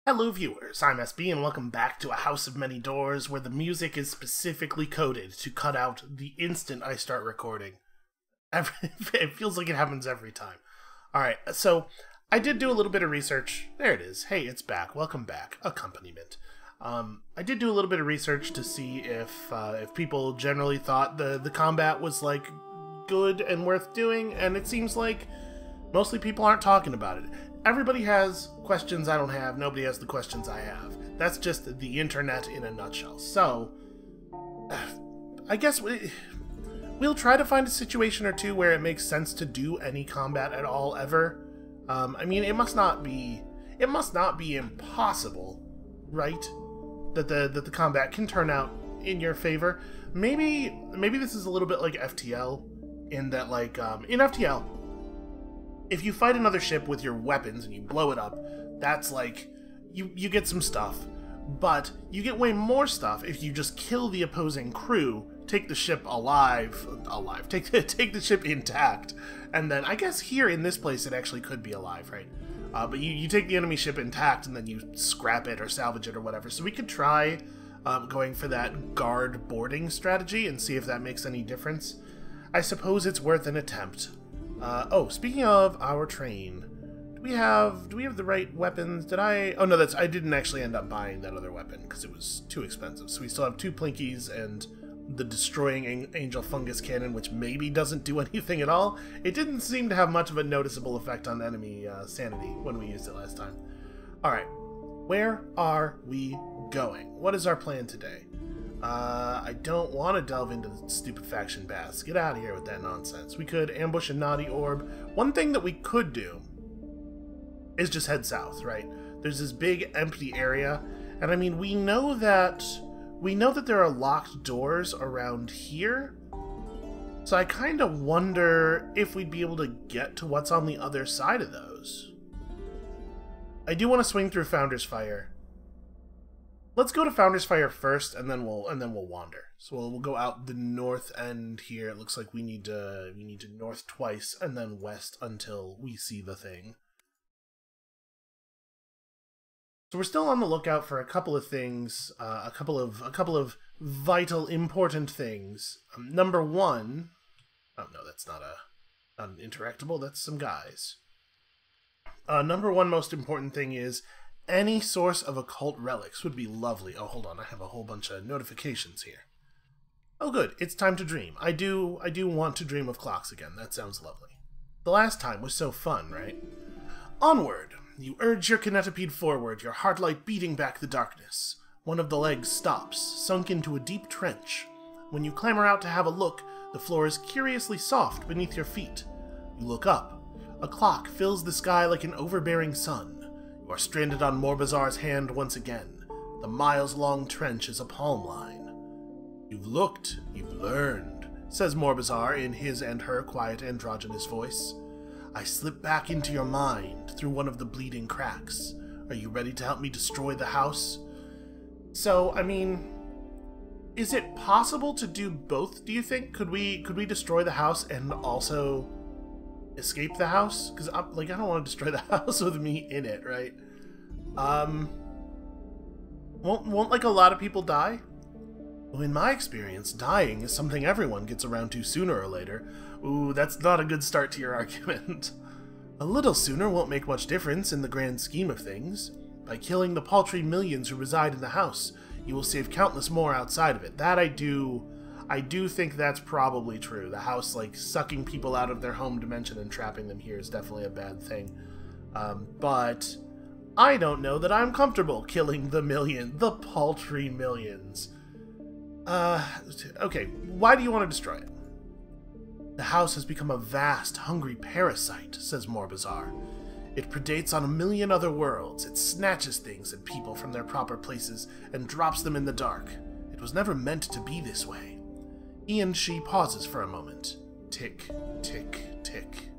Hello viewers, I'm SB and welcome back to A House of Many Doors, where the music is specifically coded to cut out the instant I start recording. It feels like it happens every time. Alright, so I did do a little bit of research. There it is. Hey, it's back. Welcome back. Accompaniment. I did do a little bit of research to see if people generally thought the combat was, like, good and worth doing, and it seems like mostly people aren't talking about it. Everybody has questions I don't have, nobody has the questions I have. That's just the internet in a nutshell. So, I guess we'll try to find a situation or two where it makes sense to do any combat at all, ever. I mean, it must not be impossible, right? That the combat can turn out in your favor. Maybe this is a little bit like FTL, in that, like, in FTL, if you fight another ship with your weapons and you blow it up, that's like, you get some stuff. But you get way more stuff if you just kill the opposing crew, take the ship take the ship intact, and then, I guess here in this place it actually could be alive, right? But you take the enemy ship intact and then you scrap it or salvage it or whatever. So we could try going for that guard boarding strategy and see if that makes any difference. I suppose it's worth an attempt. Oh, speaking of our train, do we have the right weapons? Oh no, I didn't actually end up buying that other weapon because it was too expensive. So we still have 2 Plinkies and the destroying angel fungus cannon, which maybe doesn't do anything at all. It didn't seem to have much of a noticeable effect on enemy sanity when we used it last time. Alright, where are we going? What is our plan today? I don't want to delve into the stupid faction baths. Get out of here with that nonsense. We could ambush a naughty orb. One thing that we could do is just head south, right? There's this big empty area, and I mean, we know that there are locked doors around here, so I kind of wonder if we'd be able to get to what's on the other side of those. I do want to swing through Founder's Fire. Let's go to Founder's Fire first, and then we'll wander. So we'll go out the north end here. It looks like we need to north twice and then west until we see the thing. So we're still on the lookout for a couple of things, a couple of vital, important things. Number one, oh no, that's not an interactable. That's some guys. Number one most important thing is any source of occult relics would be lovely. Oh, hold on, I have a whole bunch of notifications here. Oh good, it's time to dream. I do want to dream of clocks again. That sounds lovely. The last time was so fun, right? Onward! You urge your kinetipede forward, your heartlight beating back the darkness. One of the legs stops, sunk into a deep trench. When you clamber out to have a look, the floor is curiously soft beneath your feet. You look up. A clock fills the sky like an overbearing sun. You are stranded on Morbazar's hand once again. The miles-long trench is a palm line. You've looked, you've learned, says Morbazar in his and her quiet androgynous voice. I slip back into your mind through one of the bleeding cracks. Are you ready to help me destroy the house? So, I mean, is it possible to do both, do you think? Could we destroy the house and also escape the house? Because I don't want to destroy the house with me in it, right? Won't like a lot of people die? Well, in my experience, dying is something everyone gets around to sooner or later. Ooh, that's not a good start to your argument. A little sooner won't make much difference in the grand scheme of things. By killing the paltry millions who reside in the house, you will save countless more outside of it. That I do think that's probably true. The house, like, sucking people out of their home dimension and trapping them here is definitely a bad thing. But I don't know that I'm comfortable killing the paltry millions. Okay, why do you want to destroy it? The house has become a vast, hungry parasite, says Morbazar. It predates on a million other worlds. It snatches things and people from their proper places and drops them in the dark. It was never meant to be this way. He and she pauses for a moment. Tick, tick, tick.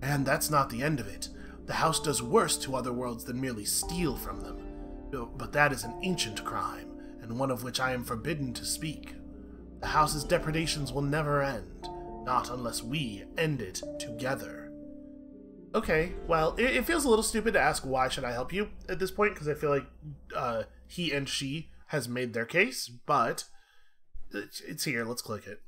And that's not the end of it. The house does worse to other worlds than merely steal from them. But that is an ancient crime, and one of which I am forbidden to speak. The house's depredations will never end, not unless we end it together. Okay, well, it feels a little stupid to ask why should I help you at this point, because I feel like he and she has made their case, but it's here. Let's click it.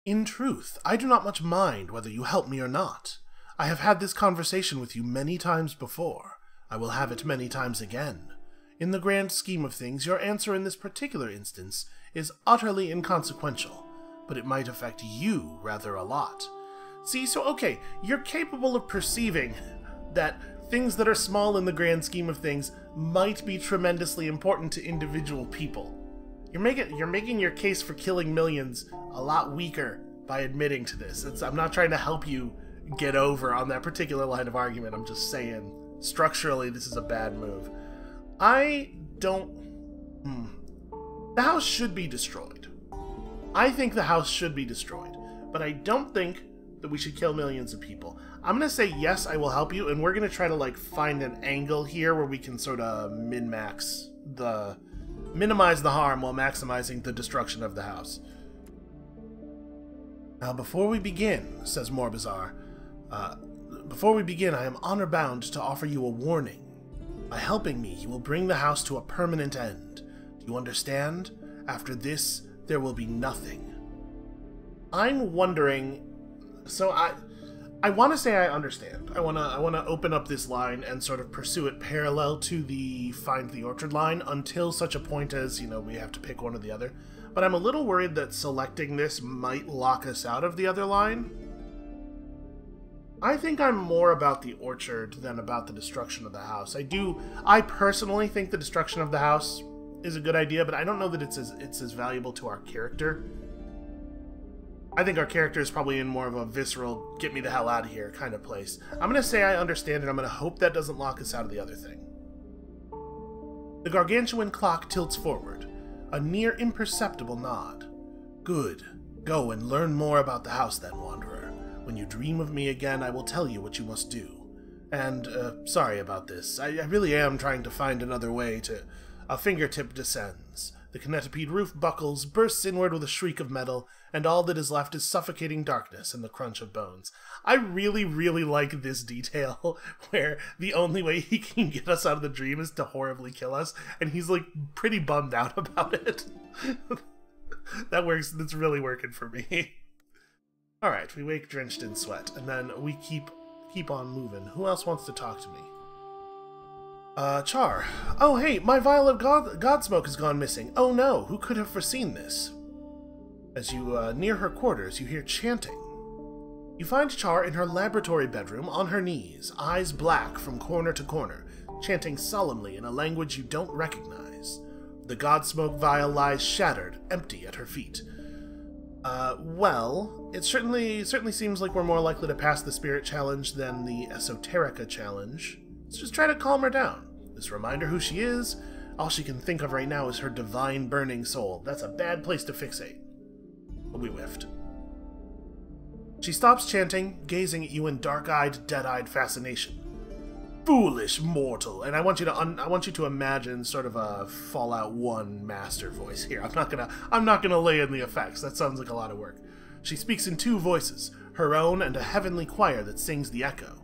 In truth, I do not much mind whether you help me or not. I have had this conversation with you many times before. I will have it many times again. In the grand scheme of things, your answer in this particular instance is utterly inconsequential, but it might affect you rather a lot. See, so okay, you're capable of perceiving that things that are small in the grand scheme of things might be tremendously important to individual people. You're making your case for killing millions a lot weaker by admitting to this. I'm not trying to help you get over on that particular line of argument. I'm just saying, structurally, this is a bad move. The house should be destroyed. I think the house should be destroyed, but I don't think that we should kill millions of people. I'm gonna say yes, I will help you, and we're gonna try to like find an angle here where we can sort of minimize the harm while maximizing the destruction of the house. Now, before we begin, says Morbazar, before we begin, I am honor-bound to offer you a warning. By helping me, you will bring the house to a permanent end. Do you understand? After this, there will be nothing. I'm wondering... So I want to say I understand. I want to open up this line and sort of pursue it parallel to the Find the Orchard line until such a point as, you know, we have to pick one or the other. But I'm a little worried that selecting this might lock us out of the other line. I think I'm more about the orchard than about the destruction of the house. I personally think the destruction of the house is a good idea, but I don't know that it's as valuable to our character. I think our character is probably in more of a visceral, get me the hell out of here kind of place. I'm going to say I understand, and I'm going to hope that doesn't lock us out of the other thing. The gargantuan clock tilts forward, a near imperceptible nod. Good. Go and learn more about the house then, Wanderer. When you dream of me again, I will tell you what you must do. And, sorry about this. I really am trying to find another way to... A fingertip descends. The kinetipede roof buckles, bursts inward with a shriek of metal, and all that is left is suffocating darkness and the crunch of bones. I really, really like this detail, where the only way he can get us out of the dream is to horribly kill us, and he's, like, pretty bummed out about it. That works. That's really working for me. Alright, we wake drenched in sweat, and then we keep on moving. Who else wants to talk to me? Char. Oh, hey, my vial of Godsmoke has gone missing. Oh no, who could have foreseen this? As you near her quarters, you hear chanting. You find Char in her laboratory bedroom on her knees, eyes black from corner to corner, chanting solemnly in a language you don't recognize. The Godsmoke vial lies shattered, empty at her feet. Well, it certainly seems like we're more likely to pass the Spirit Challenge than the Esoterica Challenge. Let's just try to calm her down. This reminder who she is, all she can think of right now is her divine burning soul. That's a bad place to fixate. But we whiffed. She stops chanting, gazing at you in dark-eyed, dead-eyed fascination. Foolish mortal! And I want you to imagine sort of a Fallout 1 master voice here. I'm not gonna lay in the effects. That sounds like a lot of work. She speaks in two voices, her own and a heavenly choir that sings the echo.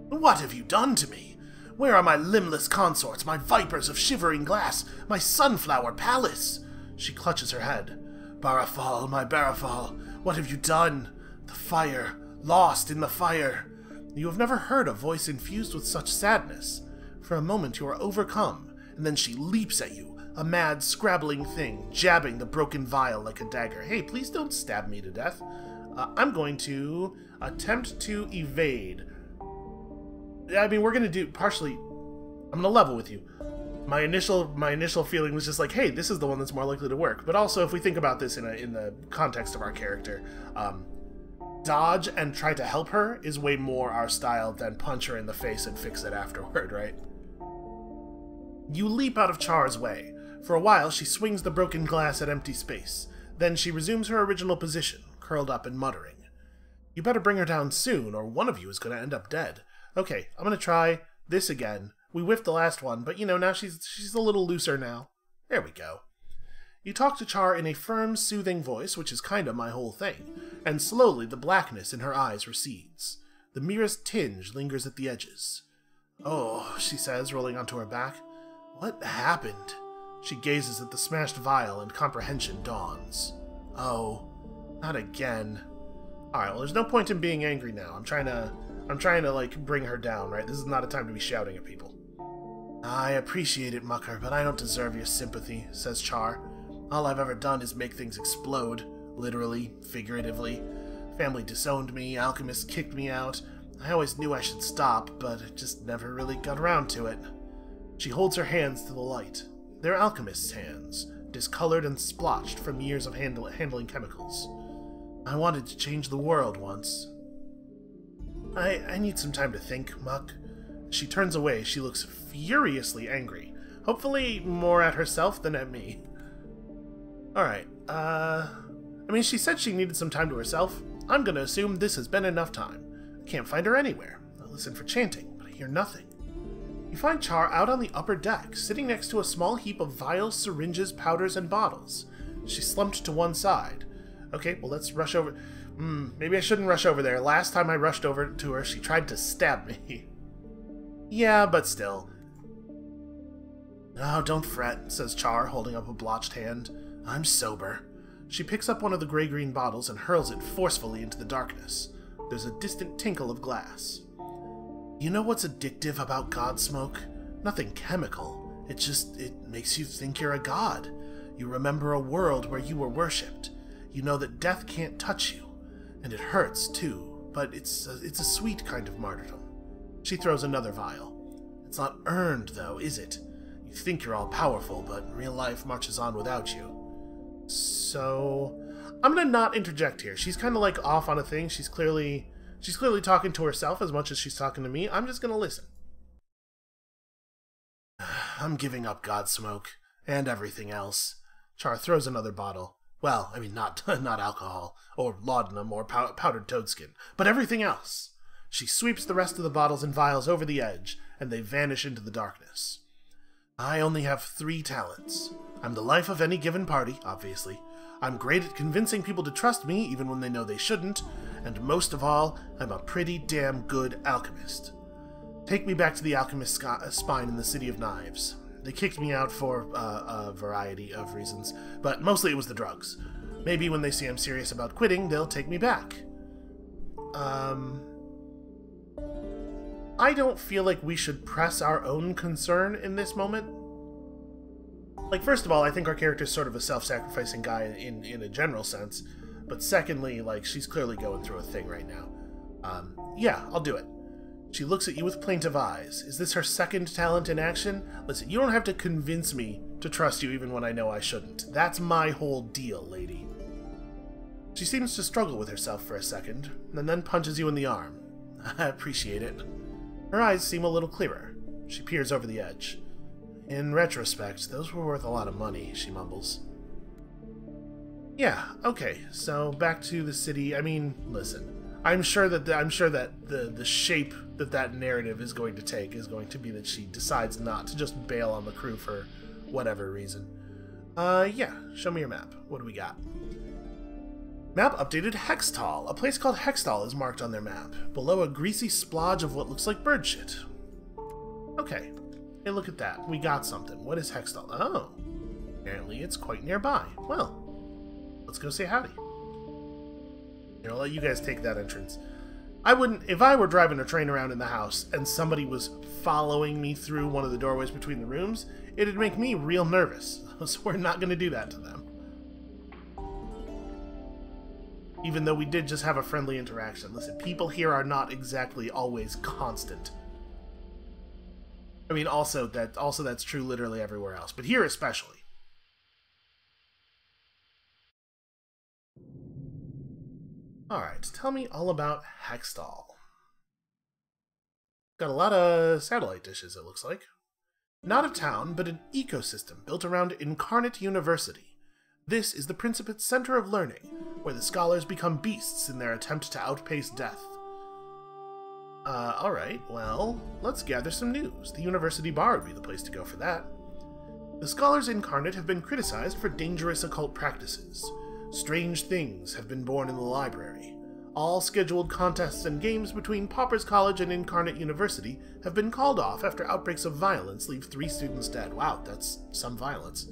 What have you done to me? Where are my limbless consorts, my vipers of shivering glass, my sunflower palace? She clutches her head. Barafal, my Barafal, what have you done? The fire, lost in the fire. You have never heard a voice infused with such sadness. For a moment you are overcome, and then she leaps at you, a mad, scrabbling thing, jabbing the broken vial like a dagger. Hey, please don't stab me to death. I'm going to attempt to evade. I mean, we're going to do partially... I'm going to level with you. My initial feeling was just like, hey, this is the one that's more likely to work. But also, if we think about this in the context of our character, dodge and try to help her is way more our style than punch her in the face and fix it afterward, right? You leap out of Char's way. For a while, she swings the broken glass at empty space. Then she resumes her original position, curled up and muttering. You better bring her down soon, or one of you is going to end up dead. Okay, I'm going to try this again. We whiffed the last one, but you know, now she's a little looser now. There we go. You talk to Char in a firm, soothing voice, which is kind of my whole thing, and slowly the blackness in her eyes recedes. The merest tinge lingers at the edges. Oh, she says, rolling onto her back. What happened? She gazes at the smashed vial and comprehension dawns. Oh, not again. Alright, well there's no point in being angry now. I'm trying to like bring her down, right? This is not a time to be shouting at people. I appreciate it, Mucker, but I don't deserve your sympathy, says Char. All I've ever done is make things explode. Literally, figuratively. Family disowned me, alchemists kicked me out. I always knew I should stop, but I just never really got around to it. She holds her hands to the light. They're alchemists' hands, discolored and splotched from years of handling chemicals. I wanted to change the world once. I need some time to think, Muck. She turns away. She looks furiously angry. Hopefully more at herself than at me. Alright, I mean, she said she needed some time to herself. I'm gonna assume this has been enough time. I can't find her anywhere. I listen for chanting, but I hear nothing. You find Char out on the upper deck, sitting next to a small heap of vials, syringes, powders, and bottles. She's slumped to one side. Okay, well, let's rush over. Maybe I shouldn't rush over there. Last time I rushed over to her, she tried to stab me. Yeah, but still. Oh, don't fret, says Char, holding up a blotched hand. I'm sober. She picks up one of the gray-green bottles and hurls it forcefully into the darkness. There's a distant tinkle of glass. You know what's addictive about god smoke? Nothing chemical. It makes you think you're a god. You remember a world where you were worshipped. You know that death can't touch you. And it hurts, too, but it's a sweet kind of martyrdom. She throws another vial. It's not earned, though, is it? You think you're all-powerful, but real life marches on without you. So, I'm gonna not interject here. She's kind of like off on a thing. She's clearly talking to herself as much as she's talking to me. I'm just gonna listen. I'm giving up god smoke and everything else. Char throws another bottle. Well, I mean, not alcohol, or laudanum, or powdered toadskin, but everything else. She sweeps the rest of the bottles and vials over the edge, and they vanish into the darkness. I only have 3 talents. I'm the life of any given party, obviously. I'm great at convincing people to trust me, even when they know they shouldn't, and most of all, I'm a pretty damn good alchemist. Take me back to the alchemist's spine in the City of Knives. They kicked me out for a variety of reasons, but mostly it was the drugs. Maybe when they see I'm serious about quitting, they'll take me back. I don't feel like we should press our own concern in this moment. Like, first of all, I think our character's sort of a self-sacrificing guy in a general sense, but secondly, like, she's clearly going through a thing right now. Yeah, I'll do it. She looks at you with plaintive eyes. Is this her second talent in action? Listen, you don't have to convince me to trust you even when I know I shouldn't. That's my whole deal, lady. She seems to struggle with herself for a second, and then punches you in the arm. I appreciate it. Her eyes seem a little clearer. She peers over the edge. In retrospect, those were worth a lot of money, she mumbles. Yeah, okay, so back to the city. I mean, listen. I'm sure that the shape that narrative is going to take is going to be that she decides not to just bail on the crew for whatever reason. Yeah, show me your map. What do we got? Map updated Hextall. A place called Hextall is marked on their map, below a greasy splodge of what looks like bird shit. Okay, hey, look at that. We got something. What is Hextall? Oh, apparently it's quite nearby. Well, let's go say howdy. Here, I'll let you guys take that entrance. I wouldn't, if I were driving a train around in the house and somebody was following me through one of the doorways between the rooms, it'd make me real nervous. So we're not going to do that to them. Even though we did just have a friendly interaction. Listen, people here are not exactly always constant. I mean, also that's true literally everywhere else, but here especially. Alright, tell me all about Hextall. Got a lot of satellite dishes, it looks like. Not a town, but an ecosystem built around Incarnate University. This is the Principate's center of learning, where the scholars become beasts in their attempt to outpace death. Alright, well, let's gather some news. The University Bar would be the place to go for that. The scholars incarnate have been criticized for dangerous occult practices. Strange things have been born in the library. All scheduled contests and games between Pauper's College and Incarnate University have been called off after outbreaks of violence leave 3 students dead. Wow, that's some violence.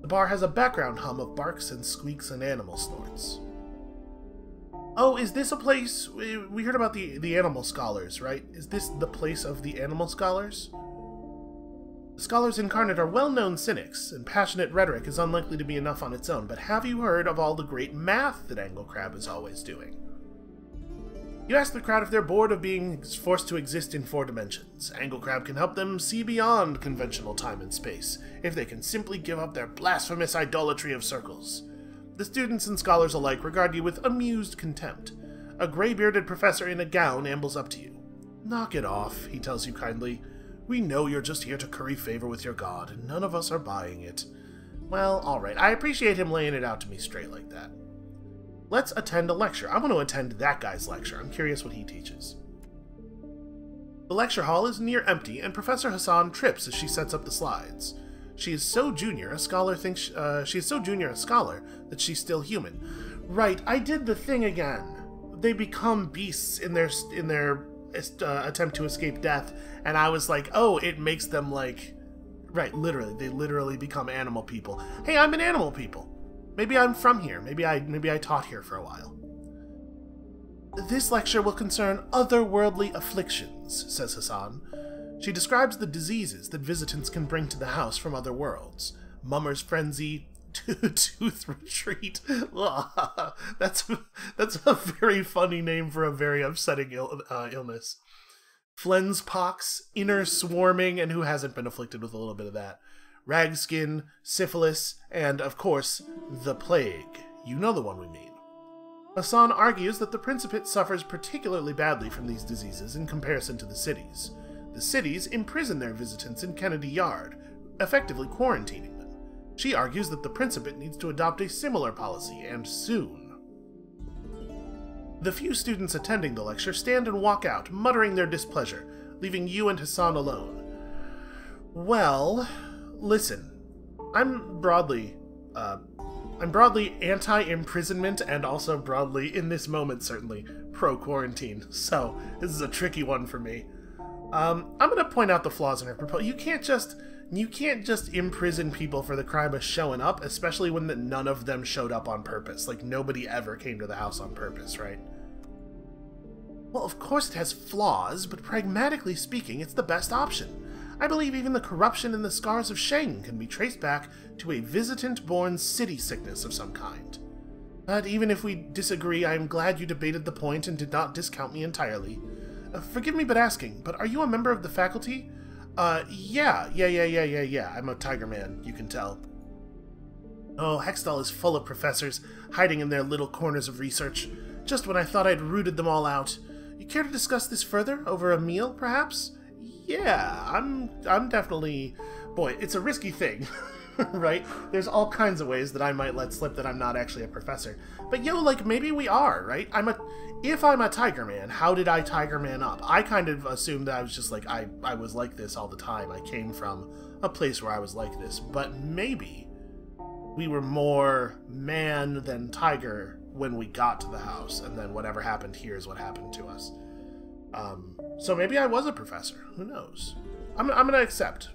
The bar has a background hum of barks and squeaks and animal snorts. Oh, is this a place? We heard about the animal scholars, right? Is this the place of the animal scholars? The scholars incarnate are well-known cynics, and passionate rhetoric is unlikely to be enough on its own, but have you heard of all the great math that Anglecrab is always doing? You ask the crowd if they're bored of being forced to exist in 4 dimensions. Anglecrab can help them see beyond conventional time and space, if they can simply give up their blasphemous idolatry of circles. The students and scholars alike regard you with amused contempt. A gray-bearded professor in a gown ambles up to you. "Knock it off," he tells you kindly. "We know you're just here to curry favor with your god, and none of us are buying it." Well, alright, I appreciate him laying it out to me straight like that. Let's attend a lecture. I'm going to attend that guy's lecture. I'm curious what he teaches. The lecture hall is near empty, and Professor Hassan trips as she sets up the slides. She is so junior, a scholar thinks that she's still human. Right, I did the thing again. They become beasts in their attempt to escape death, and I was like, oh, it makes them like... Right, literally, they literally become animal people. Hey, I'm an animal people. Maybe I'm from here. Maybe I taught here for a while. This lecture will concern otherworldly afflictions, says Hassan. She describes the diseases that visitants can bring to the house from other worlds. Mummer's frenzy, tooth retreat. That's a very funny name for a very upsetting illness. Flen's pox, inner swarming, and who hasn't been afflicted with a little bit of that? Ragskin, syphilis, and, of course, the plague. You know the one we mean. Hassan argues that the Principate suffers particularly badly from these diseases in comparison to the cities. The cities imprison their visitants in Kennedy Yard, effectively quarantining them. She argues that the Principate needs to adopt a similar policy, and soon. The few students attending the lecture stand and walk out, muttering their displeasure, leaving you and Hassan alone. Well, listen, I'm broadly anti-imprisonment and also broadly, in this moment certainly, pro-quarantine, so this is a tricky one for me. I'm going to point out the flaws in her proposal. You can't just imprison people for the crime of showing up, especially when none of them showed up on purpose. Like, nobody ever came to the house on purpose, right? Well, of course it has flaws, but pragmatically speaking, it's the best option. I believe even the corruption and the scars of Sheng can be traced back to a visitant-born city sickness of some kind. But even if we disagree, I am glad you debated the point and did not discount me entirely. Forgive me but asking, but are you a member of the faculty? Yeah. I'm a tiger man, you can tell. Oh, Hextall is full of professors, hiding in their little corners of research, just when I thought I'd rooted them all out. You care to discuss this further, over a meal, perhaps? Yeah, I'm definitely... Boy, it's a risky thing, right? There's all kinds of ways that I might let slip that I'm not actually a professor. But yo, like, maybe we are, right? If I'm a tiger man, how did I tiger man up? I kind of assumed that I was just like, I was like this all the time. I came from a place where I was like this. But maybe we were more man than tiger when we got to the house, and then whatever happened here is what happened to us. So maybe I was a professor. Who knows? I'm gonna accept.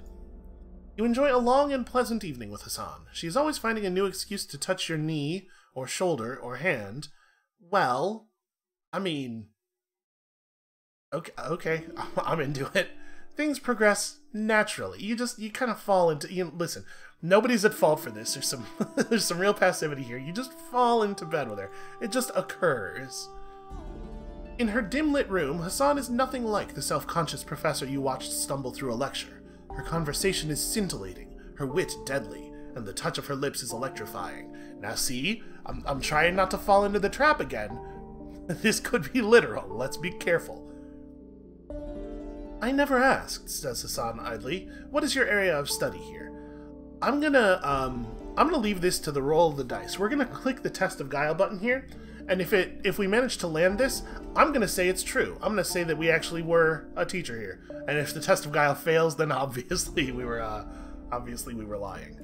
You enjoy a long and pleasant evening with Hassan. She is always finding a new excuse to touch your knee, or shoulder, or hand. Well, I mean... Okay, I'm into it. Things progress naturally. You kind of fall into... listen, nobody's at fault for this. There's some real passivity here. You just fall into bed with her. It just occurs. In her dim-lit room, Hassan is nothing like the self-conscious professor you watched stumble through a lecture. Her conversation is scintillating, her wit deadly, and the touch of her lips is electrifying. Now see, I'm trying not to fall into the trap again. This could be literal. Let's be careful. I never asked, says Hassan idly. What is your area of study here? I'm gonna leave this to the roll of the dice. We're gonna click the test of guile button here, and if we manage to land this, I'm gonna say it's true. I'm gonna say that we actually were a teacher here. And if the test of guile fails, then obviously we were lying.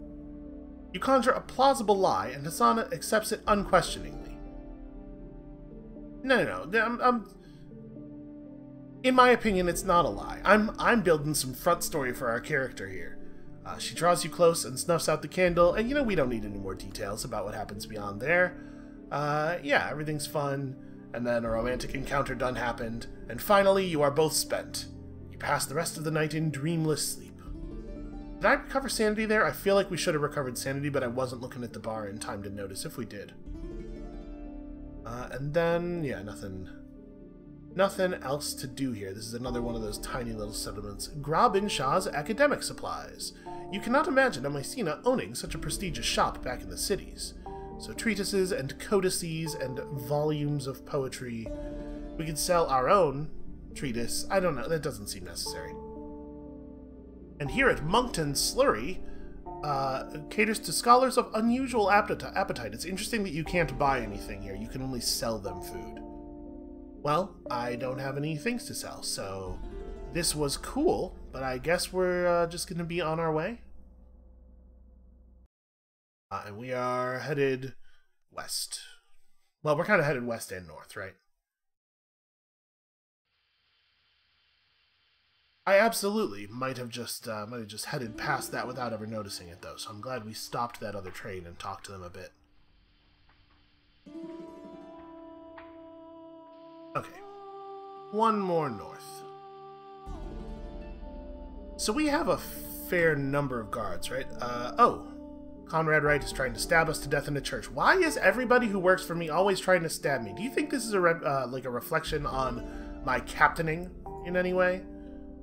You conjure a plausible lie, and Hassan accepts it unquestioningly. No. In my opinion, it's not a lie. I'm building some front story for our character here. She draws you close and snuffs out the candle, and we don't need any more details about what happens beyond there. Yeah, everything's fun, and then a romantic encounter done happened, and finally you are both spent. You pass the rest of the night in dreamless sleep. Did I recover sanity there? I feel like we should have recovered sanity, but I wasn't looking at the bar in time to notice if we did. And then, yeah, nothing else to do here. This is another one of those tiny little settlements. Grabin Shah's academic supplies. You cannot imagine a Mycena owning such a prestigious shop back in the cities. So treatises and codices and volumes of poetry. We could sell our own treatise. I don't know, that doesn't seem necessary. And here at Monkton Slurry, caters to scholars of unusual appetite. It's interesting that you can't buy anything here. You can only sell them food. Well, I don't have any things to sell, so this was cool, but I guess we're just going to be on our way. And we are headed west. Well, we're kind of headed west and north, right? I absolutely might have just headed past that without ever noticing it, though, so I'm glad we stopped that other train and talked to them a bit. Okay. One more north. So we have a fair number of guards, right? Oh. Conrad Wright is trying to stab us to death in a church. Why is everybody who works for me always trying to stab me? Do you think this is like a reflection on my captaining in any way?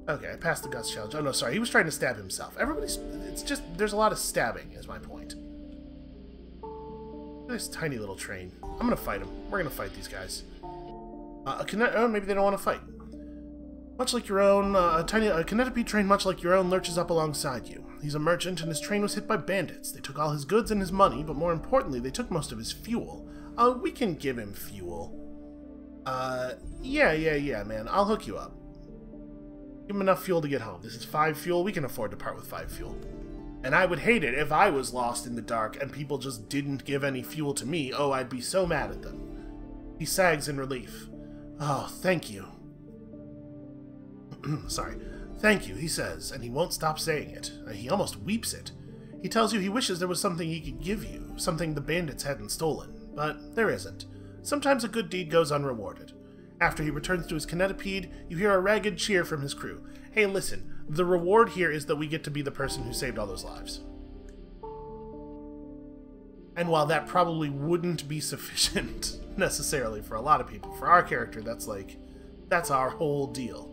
Okay, I passed the guts challenge. Oh no, sorry, he was trying to stab himself. It's just, there's a lot of stabbing, is my point. This tiny little train. I'm gonna fight him. We're gonna fight these guys. Oh, maybe they don't want to fight. Much like your own, a Kinetipede train much like your own lurches up alongside you. He's a merchant and his train was hit by bandits. They took all his goods and his money, but more importantly, they took most of his fuel. We can give him fuel. Yeah, man. I'll hook you up. Give him enough fuel to get home. This is 5 fuel. We can afford to part with 5 fuel. And I would hate it if I was lost in the dark and people just didn't give any fuel to me. Oh, I'd be so mad at them. He sags in relief. Oh, thank you. Sorry. Thank you, he says, and he won't stop saying it. He almost weeps it. He tells you he wishes there was something he could give you, something the bandits hadn't stolen. But there isn't. Sometimes a good deed goes unrewarded. After he returns to his Kinetipede, you hear a ragged cheer from his crew. Hey, listen, the reward here is that we get to be the person who saved all those lives. And while that probably wouldn't be sufficient, necessarily, for a lot of people, for our character, that's our whole deal.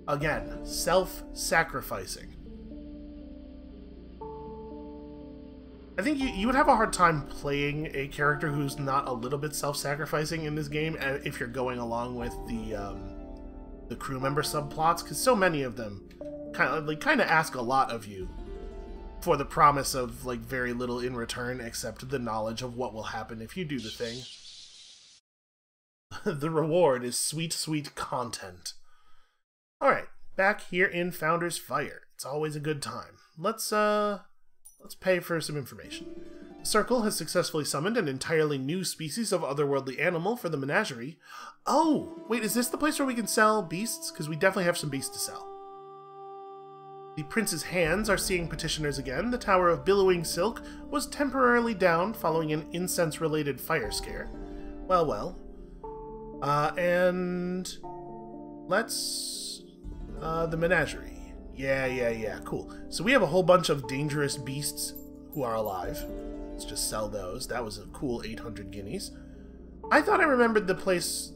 Again, self-sacrificing. I think you would have a hard time playing a character who's not a little bit self-sacrificing in this game if you're going along with the crew member subplots, because so many of them kind of ask a lot of you for the promise of very little in return except the knowledge of what will happen if you do the thing. The reward is sweet, sweet content. All right, back here in Founder's Fire. It's always a good time. Let's pay for some information. The Circle has successfully summoned an entirely new species of otherworldly animal for the menagerie. Oh, wait, is this the place where we can sell beasts? Because we definitely have some beasts to sell. The Prince's hands are seeing petitioners again. The Tower of Billowing Silk was temporarily down following an incense-related fire scare. Well. And let's... the menagerie. Yeah, cool. So we have a whole bunch of dangerous beasts who are alive. Let's just sell those. That was a cool 800 guineas. I thought I remembered the place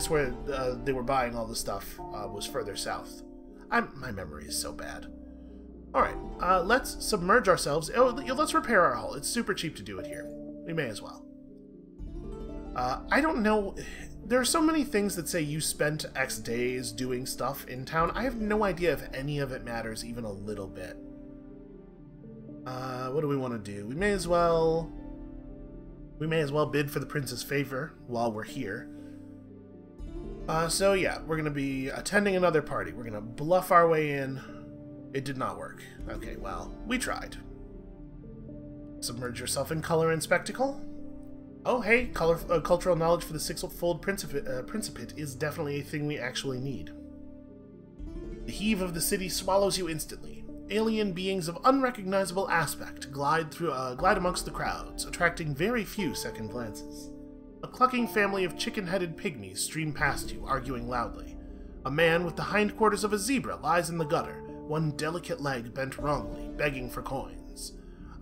where they were buying all the stuff was further south. My memory is so bad. Alright, let's submerge ourselves. Oh, let's repair our hull. It's super cheap to do it here. We may as well. I don't know... There are so many things that say you spent X days doing stuff in town. I have no idea if any of it matters even a little bit. What do we want to do? We may as well bid for the Prince's favor while we're here. So yeah, we're going to be attending another party. We're going to bluff our way in. It did not work. Okay, well, we tried. Submerge yourself in color and spectacle. Oh, hey, cultural knowledge for the six-fold principate is definitely a thing we actually need. The heave of the city swallows you instantly. Alien beings of unrecognizable aspect glide amongst the crowds, attracting very few second glances. A clucking family of chicken-headed pygmies stream past you, arguing loudly. A man with the hindquarters of a zebra lies in the gutter, one delicate leg bent wrongly, begging for coins.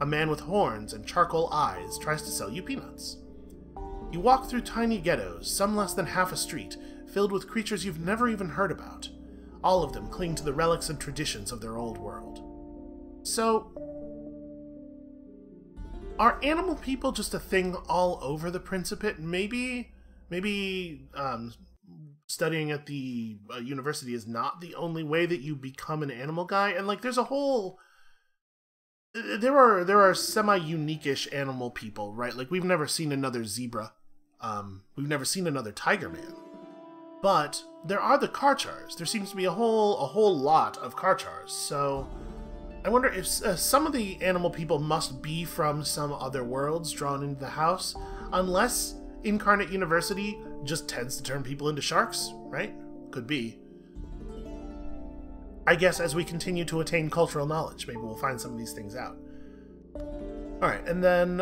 A man with horns and charcoal eyes tries to sell you peanuts. You walk through tiny ghettos, some less than half a street, filled with creatures you've never even heard about. All of them cling to the relics and traditions of their old world. So, are animal people just a thing all over the Principate? Maybe studying at the university is not the only way that you become an animal guy, and like there's a whole... There are semi-unique-ish animal people, right? Like, we've never seen another zebra. We've never seen another tiger man. But there are the Karchars. There seems to be a whole lot of Karchars. So I wonder if some of the animal people must be from some other worlds drawn into the house, unless Incarnate University just tends to turn people into sharks, right? Could be. I guess as we continue to attain cultural knowledge, maybe we'll find some of these things out. Alright, and then,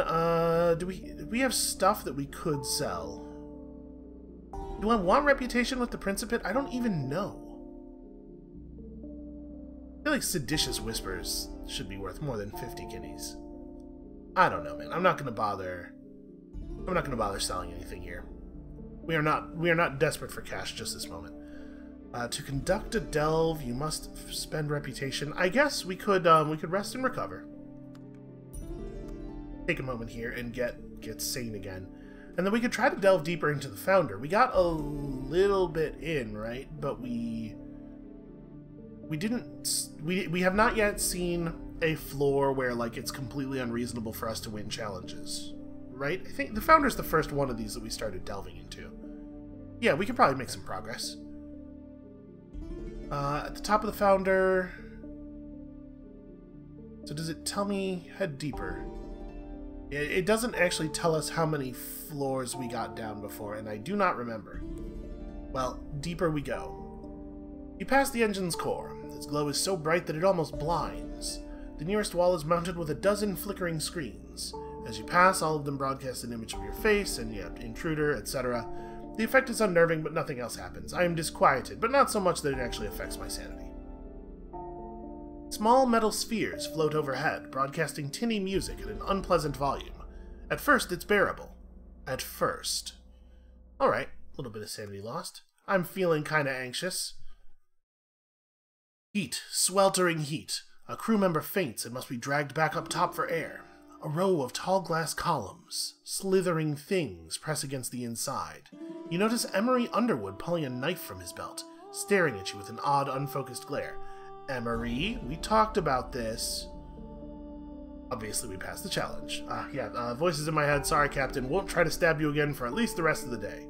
do we have stuff that we could sell? Do I want reputation with the Principate? I don't even know. I feel like seditious whispers should be worth more than 50 guineas. I don't know, man. I'm not gonna bother selling anything here. We are not desperate for cash just this moment. To conduct a delve, you must spend reputation. I guess we could rest and recover. Take a moment here and get sane again. And then we could try to delve deeper into the Founder. We got a little bit in, right? But we have not yet seen a floor where like it's completely unreasonable for us to win challenges. Right? I think the Founder's the first one of these that we started delving into. Yeah, we could probably make some progress. At the top of the Founder... So does it tell me head deeper? It doesn't actually tell us how many floors we got down before, and I do not remember. Well, deeper we go. You pass the engine's core. Its glow is so bright that it almost blinds. The nearest wall is mounted with a dozen flickering screens. As you pass, all of them broadcast an image of your face, and yet intruder, etc. The effect is unnerving, but nothing else happens. I am disquieted, but not so much that it actually affects my sanity. Small metal spheres float overhead, broadcasting tinny music at an unpleasant volume. At first, it's bearable. At first. Alright, a little bit of sanity lost. I'm feeling kinda anxious. Heat, sweltering heat. A crew member faints and must be dragged back up top for air. A row of tall glass columns. Slithering things press against the inside. You notice Emery Underwood pulling a knife from his belt, staring at you with an odd, unfocused glare. Emery, we talked about this. Obviously, we passed the challenge. Voices in my head. Sorry, Captain. Won't try to stab you again for at least the rest of the day.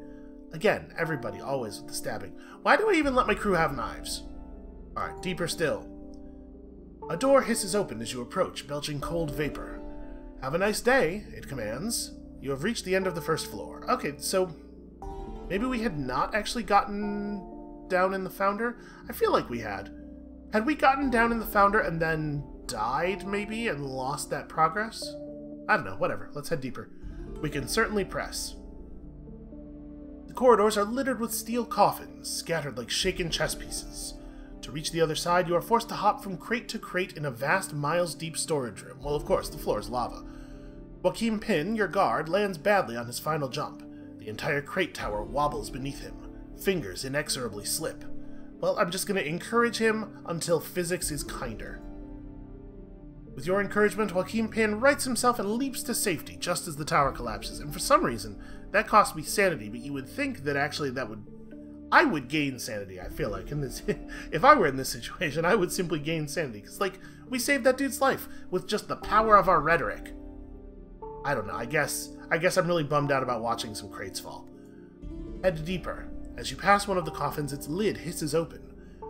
Again, everybody always with the stabbing. Why do I even let my crew have knives? Alright, deeper still. A door hisses open as you approach, belching cold vapor. Have a nice day, it commands. You have reached the end of the first floor. Okay, so maybe we had not actually gotten down in the Founder? I feel like we had. Had we gotten down in the Founder and then died, maybe, and lost that progress? I don't know, whatever. Let's head deeper. We can certainly press. The corridors are littered with steel coffins, scattered like shaken chess pieces. To reach the other side, you are forced to hop from crate to crate in a vast, miles-deep storage room. Well, of course, the floor is lava. Joaquin Pin, your guard, lands badly on his final jump. The entire crate tower wobbles beneath him. Fingers inexorably slip. Well, I'm just going to encourage him until physics is kinder. With your encouragement, Joaquin Pin rights himself and leaps to safety just as the tower collapses. And for some reason, that cost me sanity, but you would think that actually I would gain sanity, I feel like, in this. If I were in this situation, I would simply gain sanity. Because, like, we saved that dude's life with just the power of our rhetoric. I don't know, I guess I'm really bummed out about watching some crates fall. Head deeper. As you pass one of the coffins, its lid hisses open.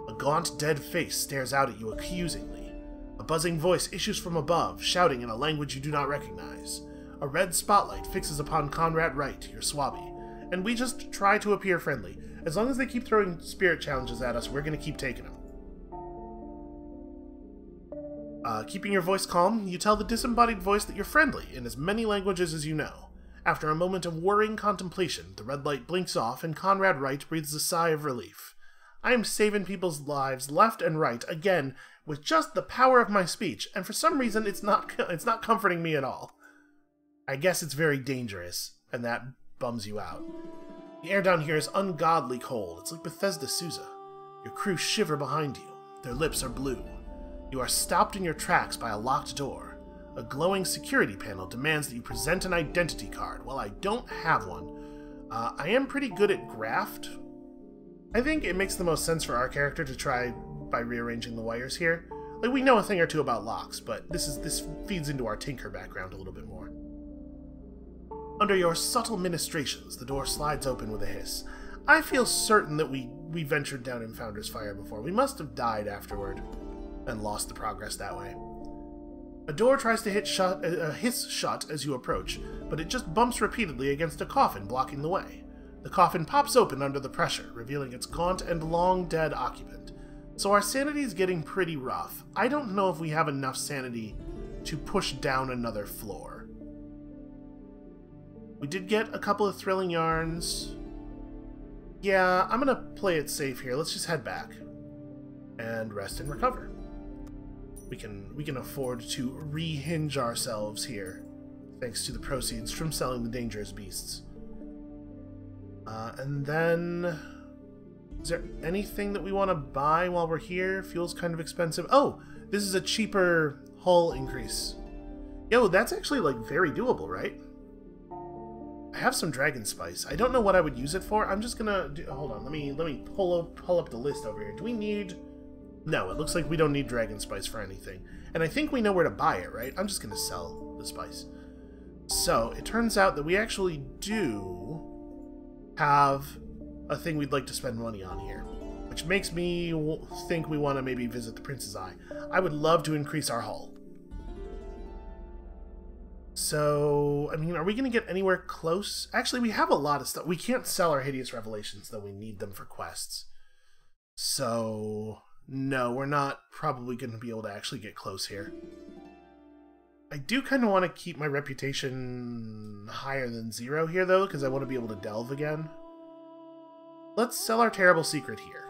A gaunt, dead face stares out at you accusingly. A buzzing voice issues from above, shouting in a language you do not recognize. A red spotlight fixes upon Conrad Wright, your swabby, and we just try to appear friendly. As long as they keep throwing spirit challenges at us, we're going to keep taking them. Keeping your voice calm, you tell the disembodied voice that you're friendly in as many languages as you know. After a moment of worrying contemplation, the red light blinks off and Conrad Wright breathes a sigh of relief. I am saving people's lives left and right, again, with just the power of my speech, and for some reason it's not comforting me at all. I guess it's very dangerous, and that bums you out. The air down here is ungodly cold. It's like Bethesda Sousa. Your crew shiver behind you. Their lips are blue. You are stopped in your tracks by a locked door. A glowing security panel demands that you present an identity card. Well, I don't have one. I am pretty good at graft. I think it makes the most sense for our character to try by rearranging the wires here. Like, we know a thing or two about locks, but this feeds into our tinker background a little bit more. Under your subtle ministrations, the door slides open with a hiss. I feel certain that we ventured down in Founder's Fire before. We must have died afterward and lost the progress that way. A door tries to hiss shut as you approach, but it just bumps repeatedly against a coffin blocking the way. The coffin pops open under the pressure, revealing its gaunt and long-dead occupant. So our sanity is getting pretty rough. I don't know if we have enough sanity to push down another floor. We did get a couple of thrilling yarns. Yeah, I'm gonna play it safe here. Let's just head back and rest and recover. We can afford to rehinge ourselves here, thanks to the proceeds from selling the dangerous beasts. And then, is there anything that we want to buy while we're here? Fuel's kind of expensive. Oh, this is a cheaper hull increase. Yo, that's actually like very doable, right? I have some dragon spice. I don't know what I would use it for. I'm just gonna do, hold on. Let me pull up the list over here. Do we need? No, it looks like we don't need dragon spice for anything. And I think we know where to buy it, right? I'm just gonna sell the spice. So it turns out that we actually do have a thing we'd like to spend money on here, which makes me think we want to maybe visit the Prince's Eye. I would love to increase our hull. So, I mean, are we going to get anywhere close? Actually, we have a lot of stuff. We can't sell our Hideous Revelations, though we need them for quests. So, no, we're not probably going to be able to actually get close here. I do kind of want to keep my reputation higher than 0 here, though, because I want to be able to delve again. Let's sell our Terrible Secret here.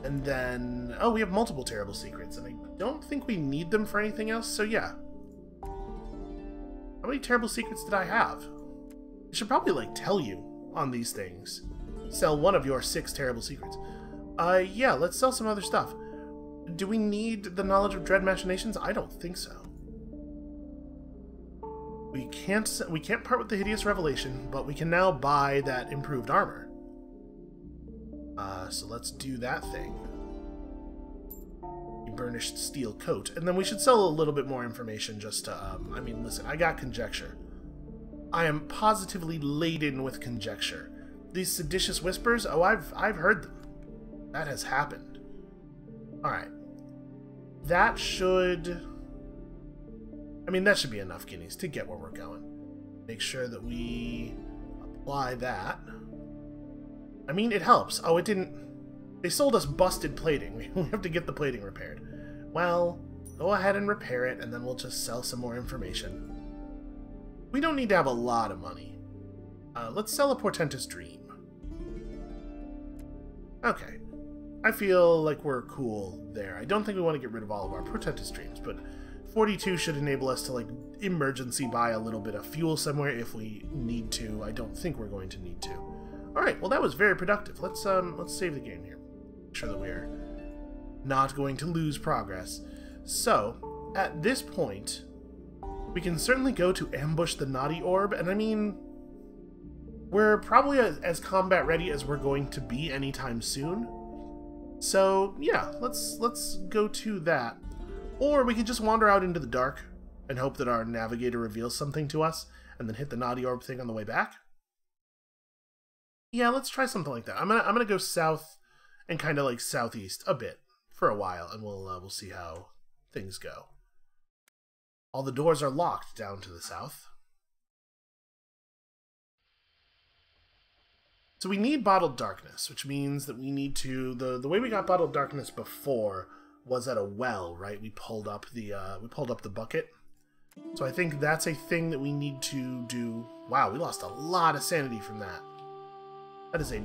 And then... oh, we have multiple Terrible Secrets, and I don't think we need them for anything else, so yeah. How many Terrible Secrets did I have? I should probably, like, tell you on these things. Sell one of your 6 Terrible Secrets. Yeah, let's sell some other stuff. Do we need the Knowledge of Dread Machinations? I don't think so. We can't part with the Hideous Revelation, but we can now buy that improved armor. So let's do that thing. The burnished steel coat. And then we should sell a little bit more information just to, I mean, listen, I got conjecture. I am positively laden with conjecture. These seditious whispers, oh, I've heard them. That has happened. Alright. That should... I mean, that should be enough guineas to get where we're going. Make sure that we apply that. I mean, it helps. Oh, it didn't... They sold us busted plating. We have to get the plating repaired. Well, go ahead and repair it, and then we'll just sell some more information. We don't need to have a lot of money. Let's sell a portentous dream. Okay. I feel like we're cool there. I don't think we want to get rid of all of our portentous dreams, but 42 should enable us to, like, emergency buy a little bit of fuel somewhere if we need to. I don't think we're going to need to. Alright, well that was very productive. Let's save the game here. Make sure that we're not going to lose progress. So, at this point, we can certainly go to ambush the Naughty Orb, and I mean, we're probably as combat ready as we're going to be anytime soon. So, yeah, let's go to that. Or we could just wander out into the dark and hope that our navigator reveals something to us, and then hit the Naughty Orb thing on the way back. Yeah, let's try something like that. I'm gonna go south and kind of like southeast a bit for a while, and we'll see how things go. All the doors are locked down to the south. So we need bottled darkness, which means that we need to... The way we got bottled darkness before was at a well, right? We pulled up the bucket. So I think that's a thing that we need to do. Wow, we lost a lot of sanity from that. That is a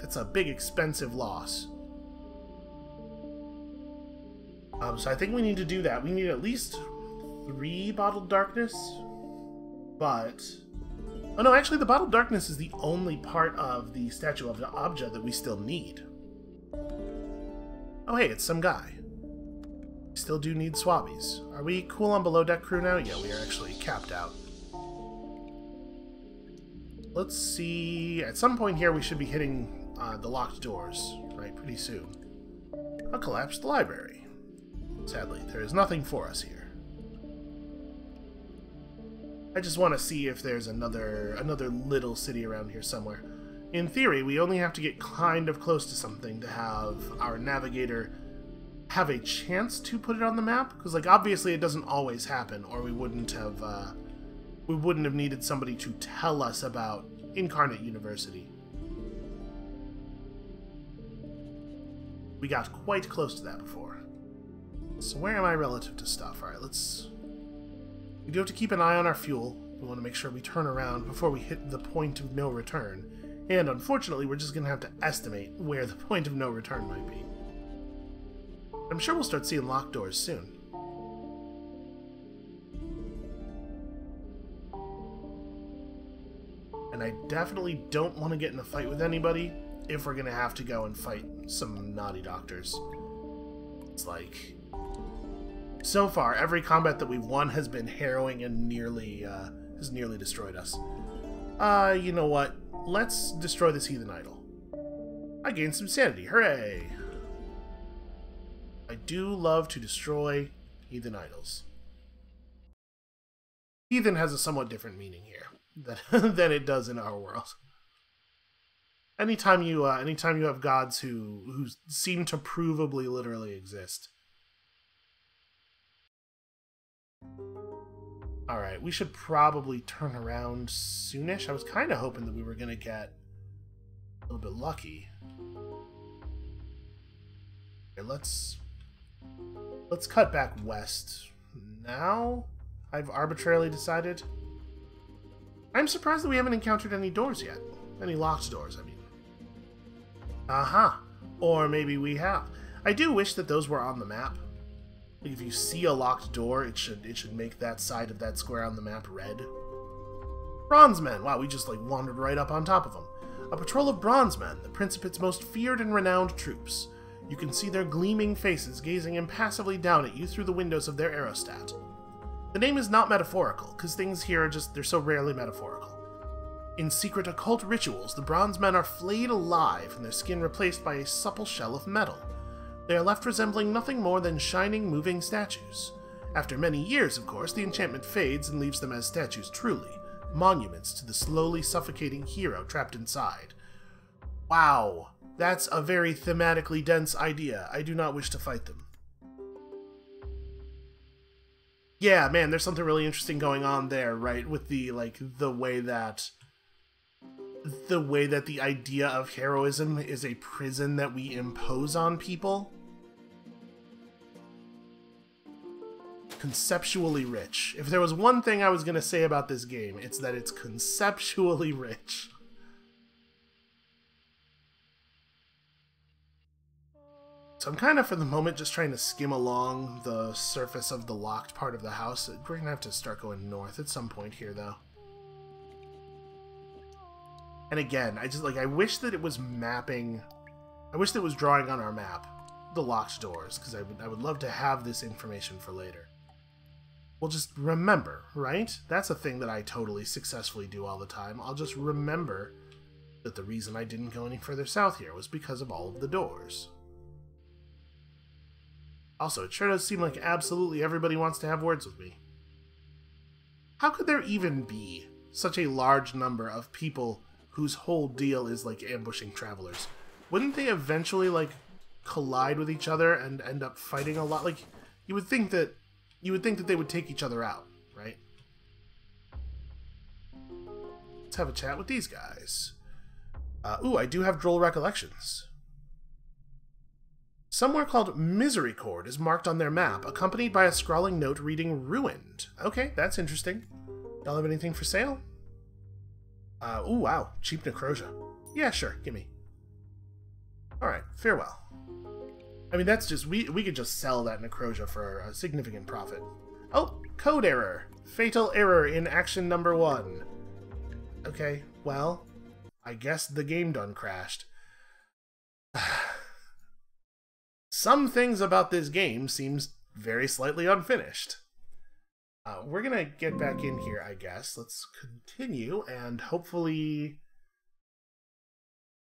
that's a big expensive loss. So I think we need to do that. We need at least 3 bottled darkness. But... oh no, actually the bottled darkness is the only part of the statue of the Abja that we still need. Oh hey, it's some guy. We still do need swabbies. Are we cool on below deck crew now? Yeah, we are actually capped out. Let's see... at some point here we should be hitting the locked doors, right, pretty soon. A collapsed library. Sadly, there is nothing for us here. I just want to see if there's another little city around here somewhere. In theory, we only have to get kind of close to something to have our navigator have a chance to put it on the map, because like obviously it doesn't always happen, or we wouldn't have needed somebody to tell us about Incarnate University. We got quite close to that before. So where am I relative to stuff? Alright, we do have to keep an eye on our fuel. We want to make sure we turn around before we hit the point of no return. And unfortunately, we're just going to have to estimate where the point of no return might be. I'm sure we'll start seeing locked doors soon. And I definitely don't want to get in a fight with anybody if we're going to have to go and fight some naughty doctors. It's like... so far, every combat that we've won has been harrowing and has nearly destroyed us. You know what? Let's destroy this heathen idol. I gained some sanity. Hooray! I do love to destroy heathen idols. Heathen has a somewhat different meaning here than it does in our world. Anytime you have gods who seem to provably literally exist. Alright, we should probably turn around soonish. I was kind of hoping that we were going to get a little bit lucky. Okay, let's cut back west. Now, I've arbitrarily decided. I'm surprised that we haven't encountered any doors yet. Any locked doors, I mean. Aha! Or maybe we have. I do wish that those were on the map. Like if you see a locked door, it should make that side of that square on the map red. Bronze men! Wow, we just like wandered right up on top of them. A patrol of bronze men, the Principate's most feared and renowned troops. You can see their gleaming faces gazing impassively down at you through the windows of their aerostat. The name is not metaphorical, because things here are they're so rarely metaphorical. In secret occult rituals, the bronze men are flayed alive and their skin replaced by a supple shell of metal. They are left resembling nothing more than shining, moving statues. After many years, of course, the enchantment fades and leaves them as statues truly, monuments to the slowly suffocating hero trapped inside. Wow, that's a very thematically dense idea. I do not wish to fight them. Yeah, man, there's something really interesting going on there, right? With the way that the idea of heroism is a prison that we impose on people. Conceptually rich. If there was one thing I was going to say about this game, it's that it's conceptually rich. So I'm kind of, for the moment, just trying to skim along the surface of the locked part of the house. We're going to have to start going north at some point here, though. And again, I wish that it was mapping... I wish that it was drawing on our map the locked doors, because I would love to have this information for later. Well, just remember, right? That's a thing that I totally successfully do all the time. I'll just remember that the reason I didn't go any further south here was because of all of the doors. Also, it sure does seem like absolutely everybody wants to have words with me. How could there even be such a large number of people whose whole deal is, like, ambushing travelers? Wouldn't they eventually, like, collide with each other and end up fighting a lot? Like, you would think that you would think that they would take each other out, right? Let's have a chat with these guys. Ooh, I do have droll recollections. Somewhere called Misericord is marked on their map, accompanied by a scrawling note reading Ruined. Okay, that's interesting. Y'all have anything for sale? Ooh, wow. Cheap necrosia. Yeah, sure. Gimme. Alright, farewell. I mean, that's just... We could just sell that necrosia for a significant profit. Oh, code error. Fatal error in action number 1. Okay, well, I guess the game done crashed. Some things about this game seems very slightly unfinished. We're gonna get back in here, I guess. Let's continue, and hopefully...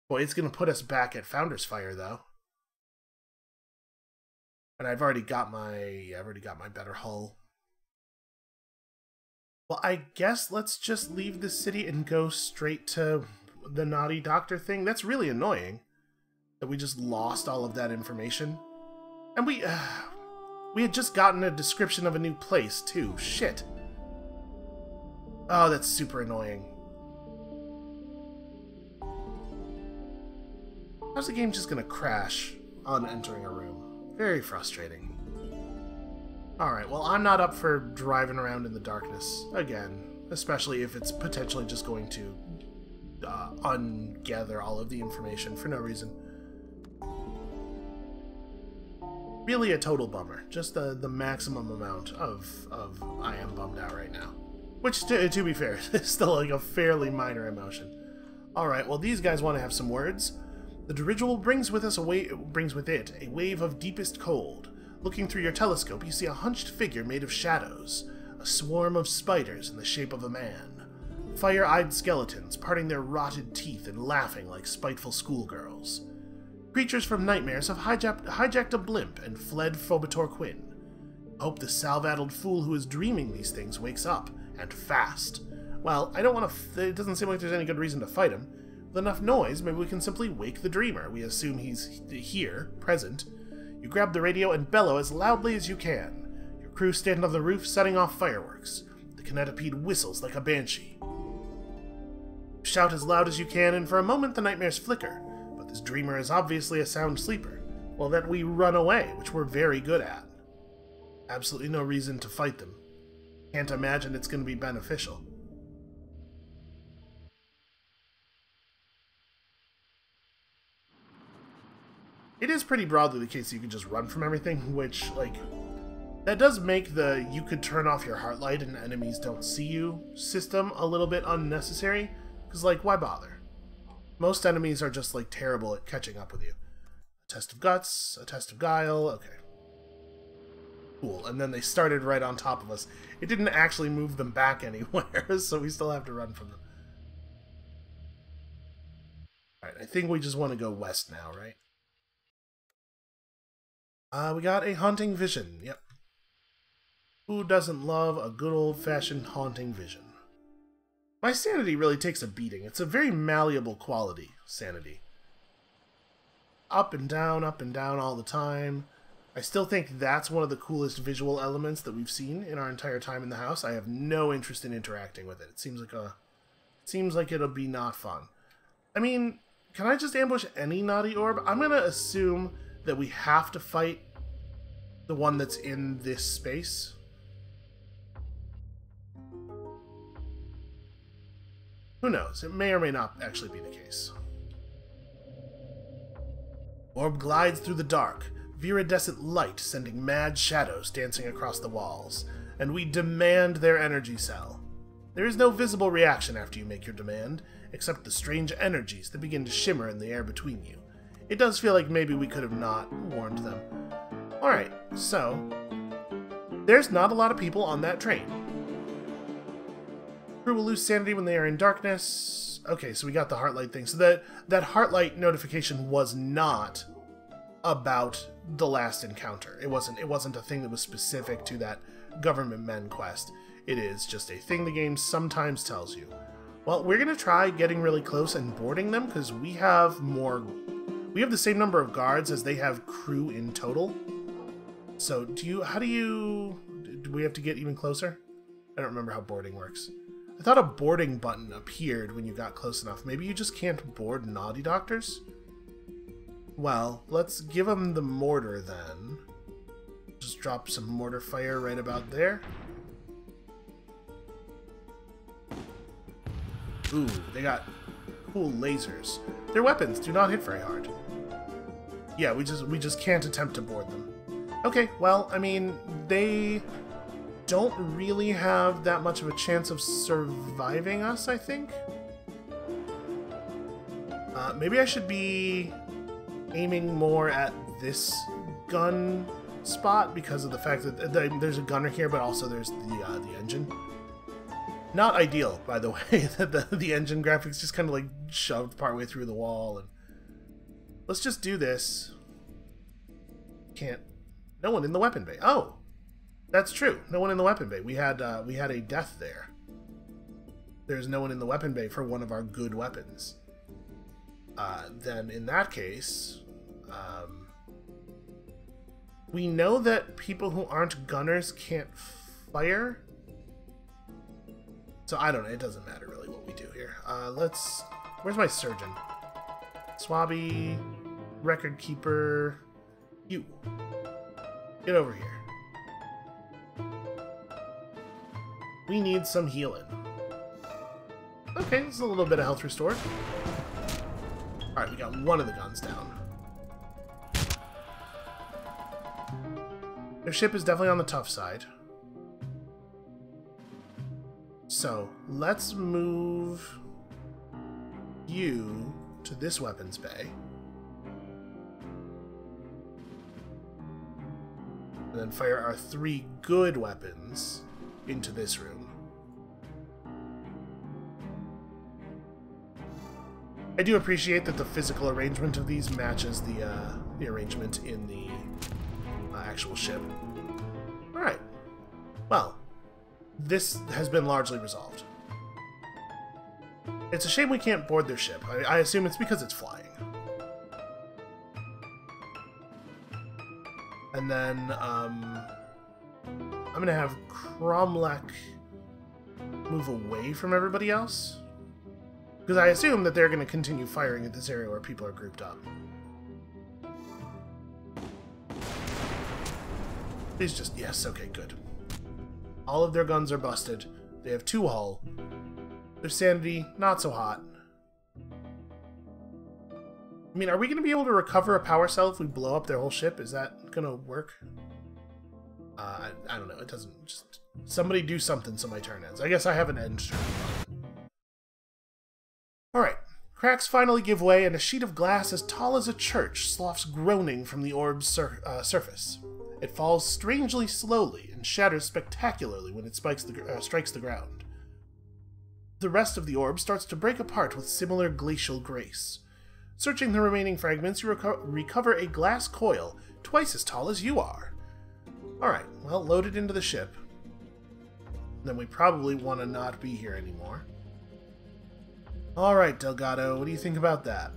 Boy, it's gonna put us back at Founder's Fire, though. And I've already got my better hull. Well, I guess let's just leave the city and go straight to the naughty doctor thing. That's really annoying that we just lost all of that information. And we had just gotten a description of a new place, too. Shit. Oh, that's super annoying. How's the game just gonna crash on entering a room? Very frustrating. Alright, well, I'm not up for driving around in the darkness again, especially if it's potentially just going to ungather all of the information for no reason. Really a total bummer. Just the maximum amount of I am bummed out right now. Which, to be fair, is still like a fairly minor emotion. Alright, well, these guys want to have some words. The dirigible brings with it a wave of deepest cold. Looking through your telescope, you see a hunched figure made of shadows, a swarm of spiders in the shape of a man, fire-eyed skeletons parting their rotted teeth and laughing like spiteful schoolgirls. Creatures from nightmares have hijacked a blimp and fled Failbetter Quinn. Hope the salve-addled fool who is dreaming these things wakes up, and fast. Well, I don't want to... It doesn't seem like there's any good reason to fight him. With enough noise, maybe we can simply wake the dreamer. We assume he's here, present. You grab the radio and bellow as loudly as you can. Your crew stand on the roof, setting off fireworks. The kinetipede whistles like a banshee. Shout as loud as you can, and for a moment the nightmares flicker. But this dreamer is obviously a sound sleeper. Well, then we run away, which we're very good at. Absolutely no reason to fight them. Can't imagine it's going to be beneficial. It is pretty broadly the case that you can just run from everything, which, like, that does make the you could turn off your heart light and enemies don't see you system a little bit unnecessary, because, like, why bother? Most enemies are just, like, terrible at catching up with you. A test of guts, a test of guile, okay. Cool, and then they started right on top of us. It didn't actually move them back anywhere, so we still have to run from them. Alright, I think we just want to go west now, right? We got a haunting vision, yep. Who doesn't love a good old-fashioned haunting vision? My sanity really takes a beating. It's a very malleable quality, sanity. Up and down all the time. I still think that's one of the coolest visual elements that we've seen in our entire time in the house. I have no interest in interacting with it. It seems like it'll be not fun. I mean, can I just ambush any naughty orb? I'm gonna assume that we have to fight the one that's in this space. Who knows? It may or may not actually be the case. Orb glides through the dark, viridescent light sending mad shadows dancing across the walls, and we demand their energy cell. There is no visible reaction after you make your demand, except the strange energies that begin to shimmer in the air between you. It does feel like maybe we could have not warned them. Alright, so there's not a lot of people on that train. Crew will lose sanity when they are in darkness. Okay, so we got the Heartlight thing. So that Heartlight notification was not about the last encounter. It wasn't a thing that was specific to that Government Men quest. It is just a thing the game sometimes tells you. Well, we're gonna try getting really close and boarding them because we have the same number of guards as they have crew in total. So do Do we have to get even closer? I don't remember how boarding works. I thought a boarding button appeared when you got close enough. Maybe you just can't board naughty doctors? Well, let's give them the mortar then. Just drop some mortar fire right about there. Ooh, they got cool lasers. Their weapons do not hit very hard. Yeah, we just can't attempt to board them. Okay, well, I mean, they don't really have that much of a chance of surviving us, I think. Maybe I should be aiming more at this gun spot because of the fact that there's a gunner here, but also there's the engine. Not ideal, by the way, that the engine graphics just kind of like shoved partway through the wall. And let's just do this. Can't. No one in the weapon bay. Oh, that's true. No one in the weapon bay. We had a death there. There's no one in the weapon bay for one of our good weapons. Then in that case, we know that people who aren't gunners can't fire. So I don't know. It doesn't matter really what we do here. Where's my surgeon? Swabby, record keeper. You. Get over here. We need some healing. Okay, this is a little bit of health restored. Alright, we got one of the guns down. Their ship is definitely on the tough side. So, let's move you to this weapons bay. And then fire our 3 good weapons into this room. I do appreciate that the physical arrangement of these matches the arrangement in the actual ship. Alright. Well, this has been largely resolved. It's a shame we can't board their ship. I assume it's because it's flying. And then, I'm gonna have Cromlech move away from everybody else. Because I assume that they're gonna continue firing at this area where people are grouped up. Please just, yes, okay, good. All of their guns are busted. They have 2 hull. Their sanity, not so hot. I mean, are we going to be able to recover a power cell if we blow up their whole ship? Is that going to work? I don't know. It doesn't just... Somebody do something so my turn ends. I guess I have an end turn. Alright. Cracks finally give way, and a sheet of glass as tall as a church sloughs groaning from the orb's surface. It falls strangely slowly and shatters spectacularly when it strikes the ground. The rest of the orb starts to break apart with similar glacial grace. Searching the remaining fragments, you recover a glass coil twice as tall as you are. Alright, well, load it into the ship. Then we probably want to not be here anymore. Alright, Delgado, what do you think about that?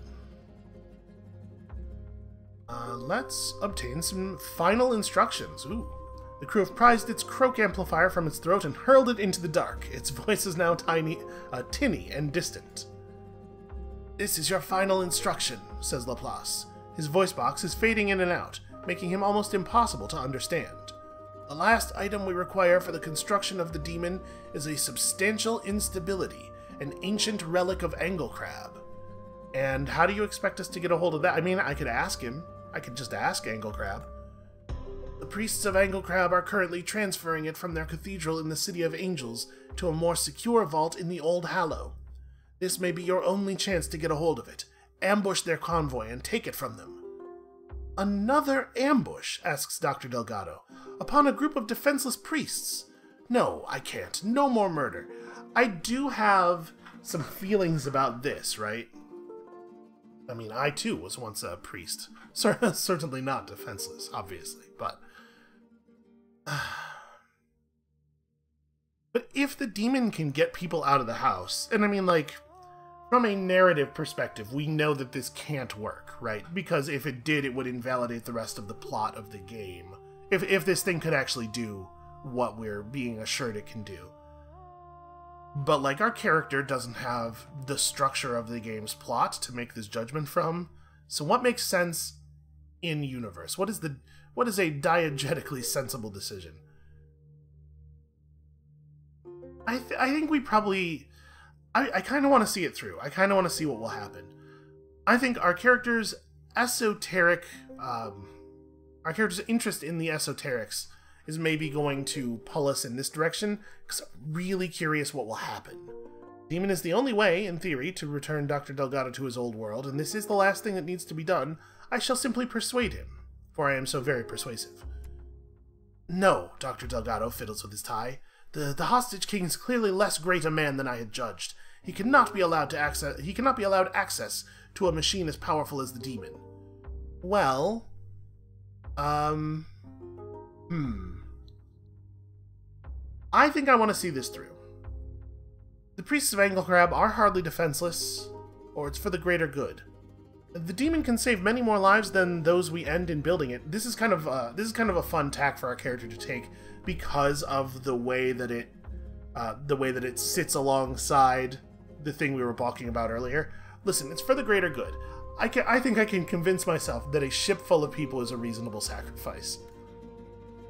Let's obtain some final instructions. Ooh. The crew have prized its croak amplifier from its throat and hurled it into the dark. Its voice is now tinny and distant. This is your final instruction, says Laplace. His voice box is fading in and out, making him almost impossible to understand. The last item we require for the construction of the demon is a substantial instability, an ancient relic of Anglecrab. And how do you expect us to get a hold of that? I mean, I could ask him. I could just ask Anglecrab. The priests of Anglecrab are currently transferring it from their cathedral in the City of Angels to a more secure vault in the Old Hallow. This may be your only chance to get a hold of it. Ambush their convoy and take it from them. Another ambush, asks Dr. Delgado, upon a group of defenseless priests. No, I can't. No more murder. I do have some feelings about this, right? I mean, I too was once a priest. Certainly not defenseless, obviously, but... But if the demon can get people out of the house, and I mean, like, from a narrative perspective, we know that this can't work, right? Because if it did, it would invalidate the rest of the plot of the game. If this thing could actually do what we're being assured it can do. But, like, our character doesn't have the structure of the game's plot to make this judgment from, so what makes sense in universe? What is a diegetically sensible decision? I think we probably... I kind of want to see it through. I kind of want to see what will happen. I think our character's esoteric... our character's interest in the esoterics is maybe going to pull us in this direction, because I'm really curious what will happen. Demon is the only way, in theory, to return Dr. Delgado to his old world, and this is the last thing that needs to be done. I shall simply persuade him, for I am so very persuasive. No, Dr. Delgado fiddles with his tie. The hostage king is clearly less great a man than I had judged. He cannot be allowed access to a machine as powerful as the demon. Well, I think I want to see this through. The priests of Anglecrab are hardly defenseless, or it's for the greater good. The demon can save many more lives than those we end in building it. This is kind of a fun tack for our character to take because of the way that it sits alongside the thing we were balking about earlier. Listen, it's for the greater good. I think I can convince myself that a ship full of people is a reasonable sacrifice.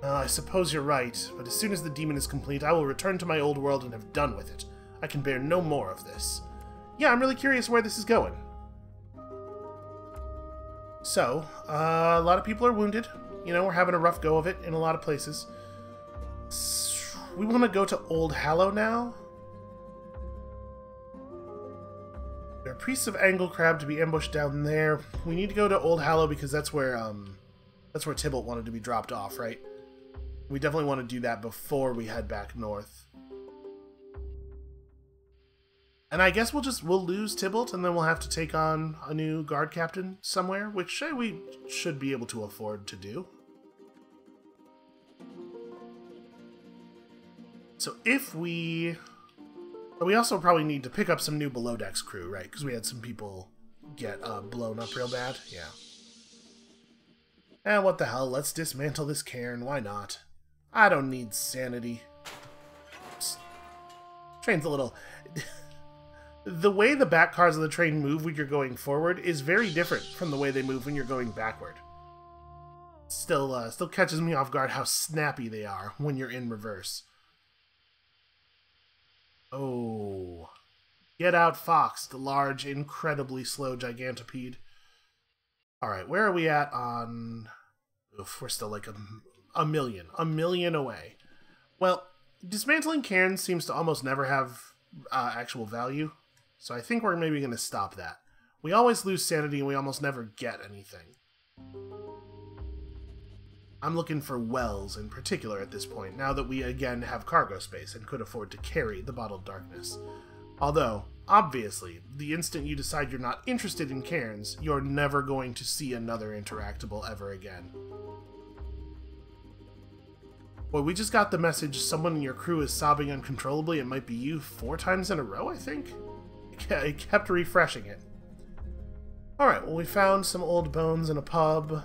I suppose you're right, but as soon as the demon is complete, I will return to my old world and have done with it. I can bear no more of this. Yeah, I'm really curious where this is going. So, a lot of people are wounded. You know, we're having a rough go of it in a lot of places. We want to go to Old Hallow now. There are priests of Anglecrab to be ambushed down there. We need to go to Old Hallow because that's where Tybalt wanted to be dropped off, right? We definitely want to do that before we head back north. And I guess we'll lose Tybalt, and then we'll have to take on a new guard captain somewhere, which we should be able to afford to do. So if we also probably need to pick up some new below decks crew, right? Because we had some people get blown up real bad. Yeah. And what the hell? Let's dismantle this cairn. Why not? I don't need sanity. Train's a little... The way the back cars of the train move when you're going forward is very different from the way they move when you're going backward. Still catches me off guard how snappy they are when you're in reverse. Oh. Get out, Fox, the large, incredibly slow gigantopede. Alright, where are we at on... Oof, we're still like a million away. Well, dismantling cairns seems to almost never have actual value. So I think we're maybe going to stop that. We always lose sanity and we almost never get anything. I'm looking for wells in particular at this point, now that we again have cargo space and could afford to carry the bottled darkness. Although, obviously, the instant you decide you're not interested in cairns, you're never going to see another interactable ever again. Boy, we just got the message someone in your crew is sobbing uncontrollably. It might be you 4 times in a row, I think? It kept refreshing it. Alright, well we found some old bones in a pub.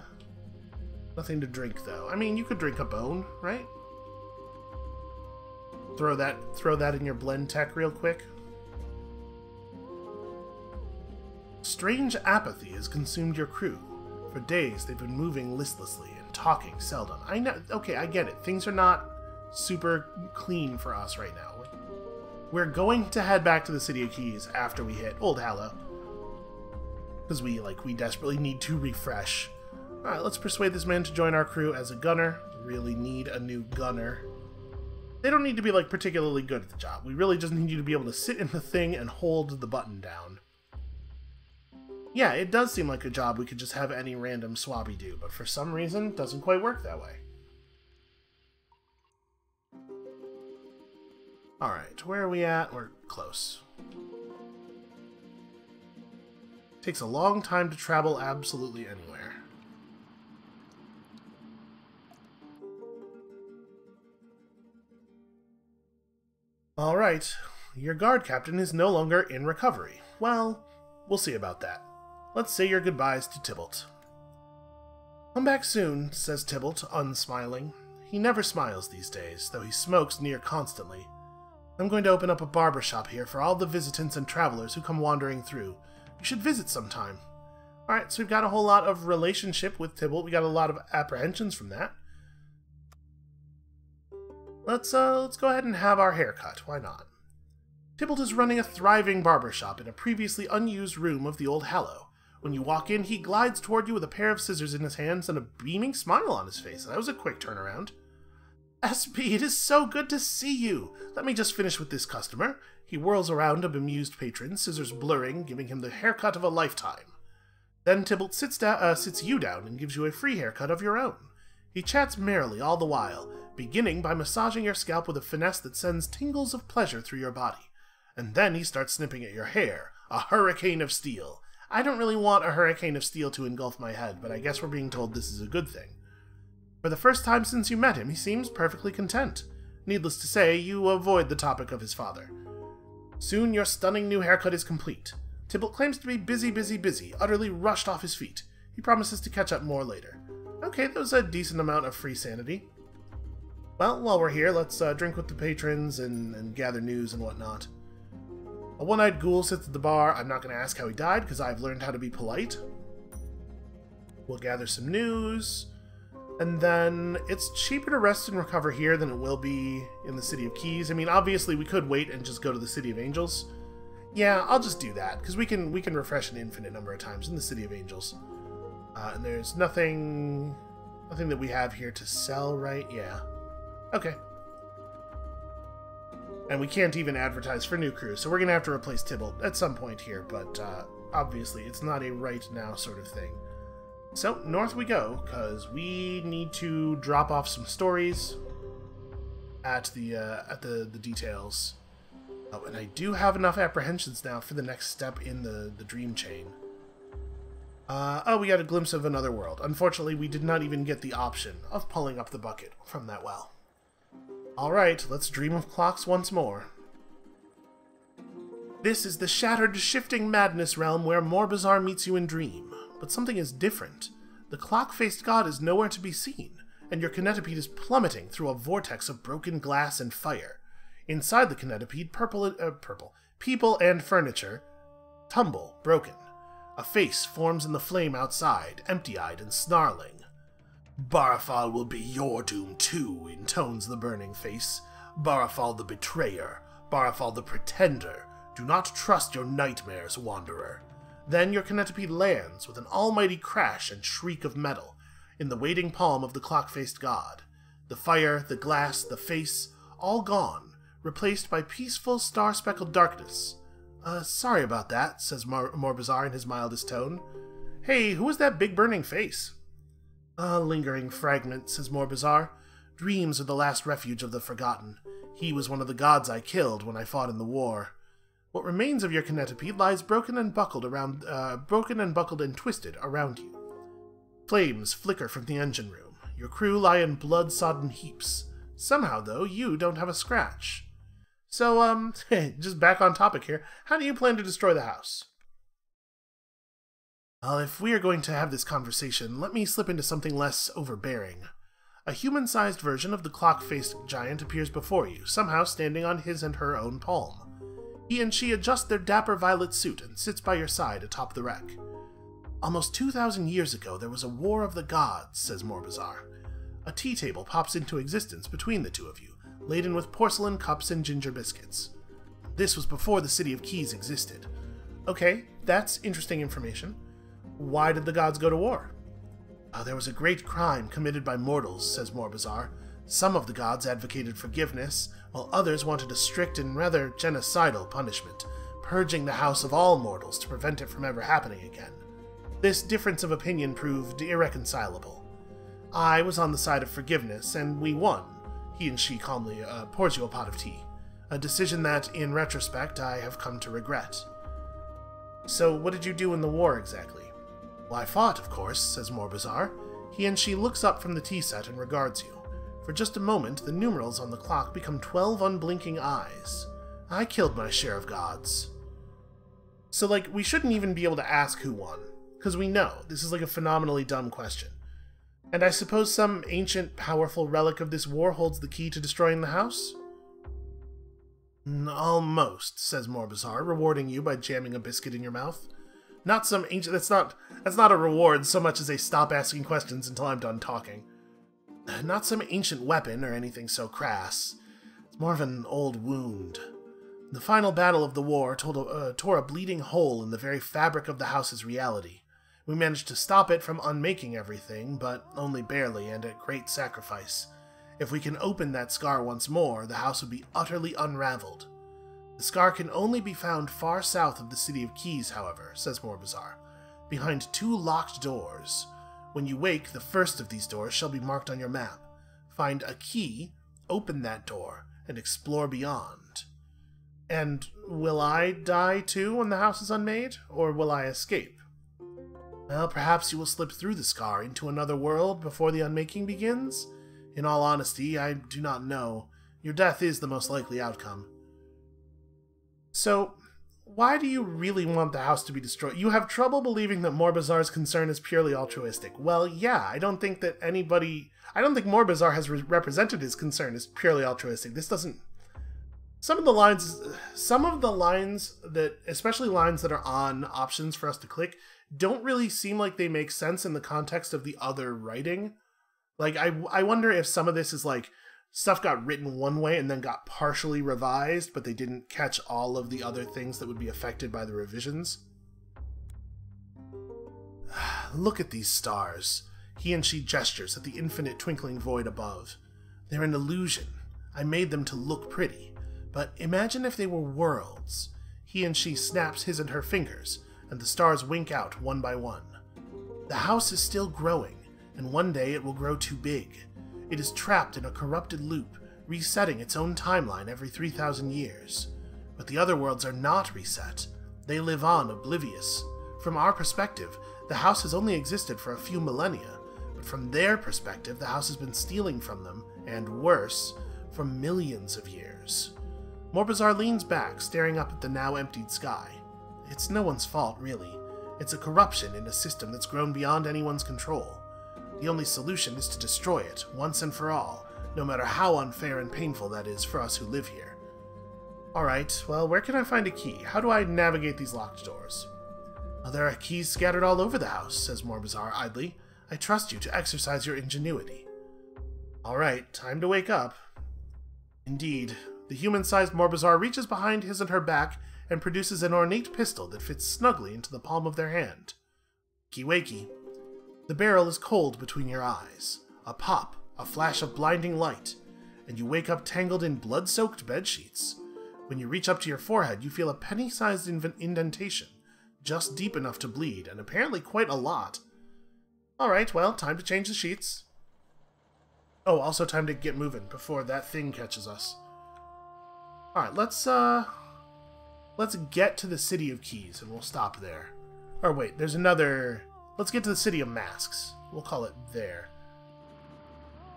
Nothing to drink, though. I mean, you could drink a bone, right? Throw that in your blend tech real quick. Strange apathy has consumed your crew. For days, they've been moving listlessly and talking seldom. I know, okay, I get it. Things are not super clean for us right now. We're going to head back to the City of Keys after we hit Old Hallow. Because we desperately need to refresh. Alright, let's persuade this man to join our crew as a gunner. We really need a new gunner. They don't need to be, particularly good at the job. We really just need you to be able to sit in the thing and hold the button down. Yeah, it does seem like a job we could just have any random swabby do, but for some reason, it doesn't quite work that way. Alright, where are we at? We're close. Takes a long time to travel absolutely anywhere. Alright, your guard captain is no longer in recovery. Well, we'll see about that. Let's say your goodbyes to Tybalt. Come back soon, says Tybalt, unsmiling. He never smiles these days, though he smokes near constantly. I'm going to open up a barber shop here for all the visitants and travelers who come wandering through. You should visit sometime. Alright, so we've got a whole lot of relationship with Tybalt. We got a lot of apprehensions from that. Let's go ahead and have our haircut. Why not? Tybalt is running a thriving barber shop in a previously unused room of the Old Hallow. When you walk in, he glides toward you with a pair of scissors in his hands and a beaming smile on his face. That was a quick turnaround. SB, it is so good to see you. Let me just finish with this customer. He whirls around a bemused patron, scissors blurring, giving him the haircut of a lifetime. Then Tybalt sits you down and gives you a free haircut of your own. He chats merrily all the while, beginning by massaging your scalp with a finesse that sends tingles of pleasure through your body. And then he starts snipping at your hair, a hurricane of steel. I don't really want a hurricane of steel to engulf my head, but I guess we're being told this is a good thing. For the first time since you met him, he seems perfectly content. Needless to say, you avoid the topic of his father. Soon your stunning new haircut is complete. Tybalt claims to be busy, utterly rushed off his feet. He promises to catch up more later. Okay, that was a decent amount of free sanity. Well, while we're here, let's drink with the patrons and gather news and whatnot. A one-eyed ghoul sits at the bar. I'm not going to ask how he died, because I've learned how to be polite. We'll gather some news. And then, it's cheaper to rest and recover here than it will be in the City of Keys. I mean, obviously, we could wait and just go to the City of Angels. Yeah, I'll just do that, because we can refresh an infinite number of times in the City of Angels. And there's nothing that we have here to sell, right? Yeah. Okay. And we can't even advertise for new crews, so we're going to have to replace Tybalt at some point here, but obviously it's not a right now sort of thing. So, north we go, because we need to drop off some stories at the details. Oh, and I do have enough apprehensions now for the next step in the dream chain. Oh, we got a glimpse of another world. Unfortunately, we did not even get the option of pulling up the bucket from that well. Alright, let's dream of clocks once more. This is the shattered, shifting madness realm where Morbazar meets you in dream. But something is different. The clock-faced god is nowhere to be seen, and your kinetipede is plummeting through a vortex of broken glass and fire. Inside the kinetipede, people and furniture tumble, broken. A face forms in the flame outside, empty-eyed and snarling. Barafal will be your doom too, intones the burning face. Barafal the betrayer, Barafal the pretender. Do not trust your nightmares, wanderer. Then your kinetipede lands with an almighty crash and shriek of metal in the waiting palm of the clock-faced god. The fire, the glass, the face, all gone, replaced by peaceful star-speckled darkness. Sorry about that, says Morbazar in his mildest tone. Hey, who was that big burning face? A lingering fragment, says Morbazar. Dreams are the last refuge of the forgotten. He was one of the gods I killed when I fought in the war. What remains of your kinetipede lies broken and buckled and twisted around you. Flames flicker from the engine room. Your crew lie in blood-sodden heaps. Somehow, though, you don't have a scratch. So, just back on topic here, how do you plan to destroy the house? Well, if we are going to have this conversation, let me slip into something less overbearing. A human-sized version of the clock-faced giant appears before you, somehow standing on his and her own palm. He and she adjust their dapper violet suit and sits by your side atop the wreck. Almost 2,000 years ago, there was a war of the gods, says Morbazar. A tea table pops into existence between the two of you, laden with porcelain cups and ginger biscuits. This was before the City of Keys existed. Okay, that's interesting information. Why did the gods go to war? There was a great crime committed by mortals, says Morbazar. Some of the gods advocated forgiveness, while others wanted a strict and rather genocidal punishment, purging the house of all mortals to prevent it from ever happening again. This difference of opinion proved irreconcilable. I was on the side of forgiveness, and we won. He and she calmly pours you a pot of tea, a decision that, in retrospect, I have come to regret. So, what did you do in the war exactly? Well, I fought, of course, says Morbazar. He and she looks up from the tea set and regards you. For just a moment, the numerals on the clock become 12 unblinking eyes. I killed my share of gods. So, we shouldn't even be able to ask who won, because we know. This is a phenomenally dumb question. And I suppose some ancient, powerful relic of this war holds the key to destroying the house? Almost, says Morbazar, rewarding you by jamming a biscuit in your mouth. Not some ancient... That's not a reward so much as a stop asking questions until I'm done talking. Not some ancient weapon or anything so crass. It's more of an old wound. The final battle of the war tore a bleeding hole in the very fabric of the house's reality. We managed to stop it from unmaking everything, but only barely and at great sacrifice. If we can open that scar once more, the house would be utterly unraveled. The scar can only be found far south of the city of Keys, however, says Morbazar, behind 2 locked doors. When you wake, the first of these doors shall be marked on your map. Find a key, open that door, and explore beyond. And will I die too when the house is unmade, or will I escape? Well, perhaps you will slip through the scar into another world before the unmaking begins? In all honesty, I do not know. Your death is the most likely outcome. So, why do you really want the house to be destroyed? You have trouble believing that Morbazar's concern is purely altruistic. Well, yeah, I don't think Morbazar has represented his concern as purely altruistic. This doesn't... Some of the lines that, especially lines that are on options for us to click, don't really seem like they make sense in the context of the other writing. Like, I wonder if some of this is like, stuff got written one way and then got partially revised, but they didn't catch all of the other things that would be affected by the revisions. Look at these stars. He and she gestures at the infinite twinkling void above. They're an illusion. I made them to look pretty. But imagine if they were worlds. He and she snaps his and her fingers, and the stars wink out one by one. The house is still growing, and one day it will grow too big. It is trapped in a corrupted loop, resetting its own timeline every 3,000 years. But the other worlds are not reset. They live on, oblivious. From our perspective, the house has only existed for a few millennia, but from their perspective, the house has been stealing from them, and worse, for millions of years. Morbazar leans back, staring up at the now emptied sky. It's no one's fault, really. It's a corruption in a system that's grown beyond anyone's control. The only solution is to destroy it, once and for all, no matter how unfair and painful that is for us who live here. Alright, well, where can I find a key? How do I navigate these locked doors? Well, there are keys scattered all over the house, says Morbazar idly. I trust you to exercise your ingenuity. Alright, time to wake up. Indeed. The human-sized Morbazar reaches behind his and her back and produces an ornate pistol that fits snugly into the palm of their hand. Wakey-wakey. The barrel is cold between your eyes. A pop, a flash of blinding light, and you wake up tangled in blood-soaked bedsheets. When you reach up to your forehead, you feel a penny-sized indentation, just deep enough to bleed, and apparently quite a lot. Alright, well, time to change the sheets. Oh, also time to get moving before that thing catches us. Alright, let's get to the City of Keys, and we'll stop there. Or wait, there's another... Let's get to the City of Masks. We'll call it there.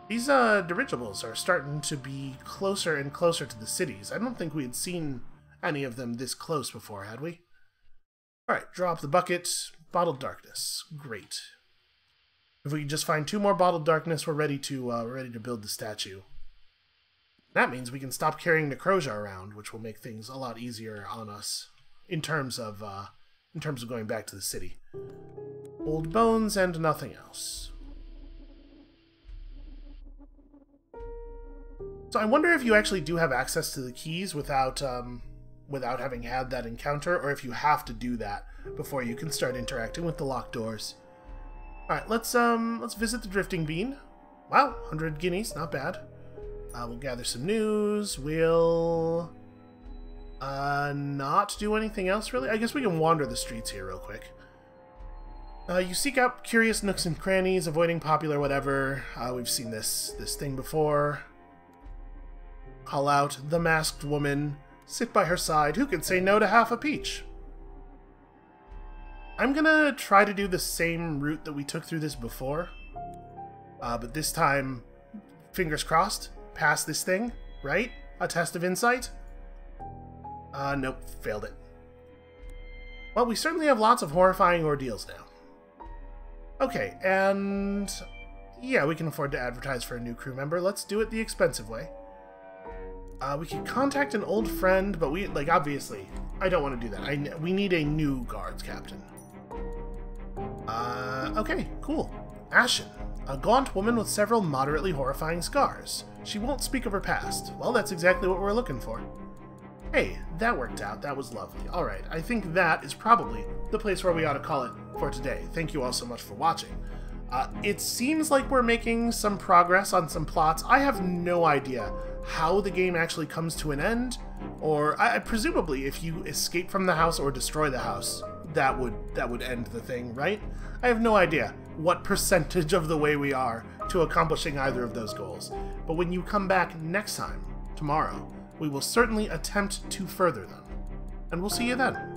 These dirigibles are starting to be closer and closer to the cities. I don't think we had seen any of them this close before, had we? Alright, drop the bucket. Bottled darkness. Great. If we can just find 2 more bottled darkness, we're ready to build the statue. That means we can stop carrying Necrosia around, which will make things a lot easier on us in terms of going back to the city. Old bones and nothing else. So I wonder if you actually do have access to the keys without having had that encounter, or if you have to do that before you can start interacting with the locked doors. All right, let's visit the Drifting Bean. Wow, 100 guineas, not bad. We'll gather some news. We'll not do anything else, really. I guess we can wander the streets here real quick. You seek out curious nooks and crannies, avoiding popular whatever. We've seen this thing before. Call out the masked woman. Sit by her side. Who can say no to half a peach? I'm gonna try to do the same route that we took through this before. But this time, fingers crossed, pass this thing, right? A test of insight? Nope, failed it. Well, we certainly have lots of horrifying ordeals now. Okay, and Yeah, we can afford to advertise for a new crew member. Let's do it the expensive way. We could contact an old friend, but obviously, I don't want to do that. We need a new guards captain. Okay, cool. Ashen, a gaunt woman with several moderately horrifying scars. She won't speak of her past. Well, that's exactly what we're looking for. Hey, that worked out. That was lovely. Alright, I think that is probably the place where we ought to call it for today. Thank you all so much for watching. It seems like we're making some progress on some plots. I have no idea how the game actually comes to an end, or presumably if you escape from the house or destroy the house, that would end the thing, right? I have no idea what percentage of the way we are to accomplishing either of those goals. But when you come back next time, tomorrow, we will certainly attempt to further them. And we'll see you then.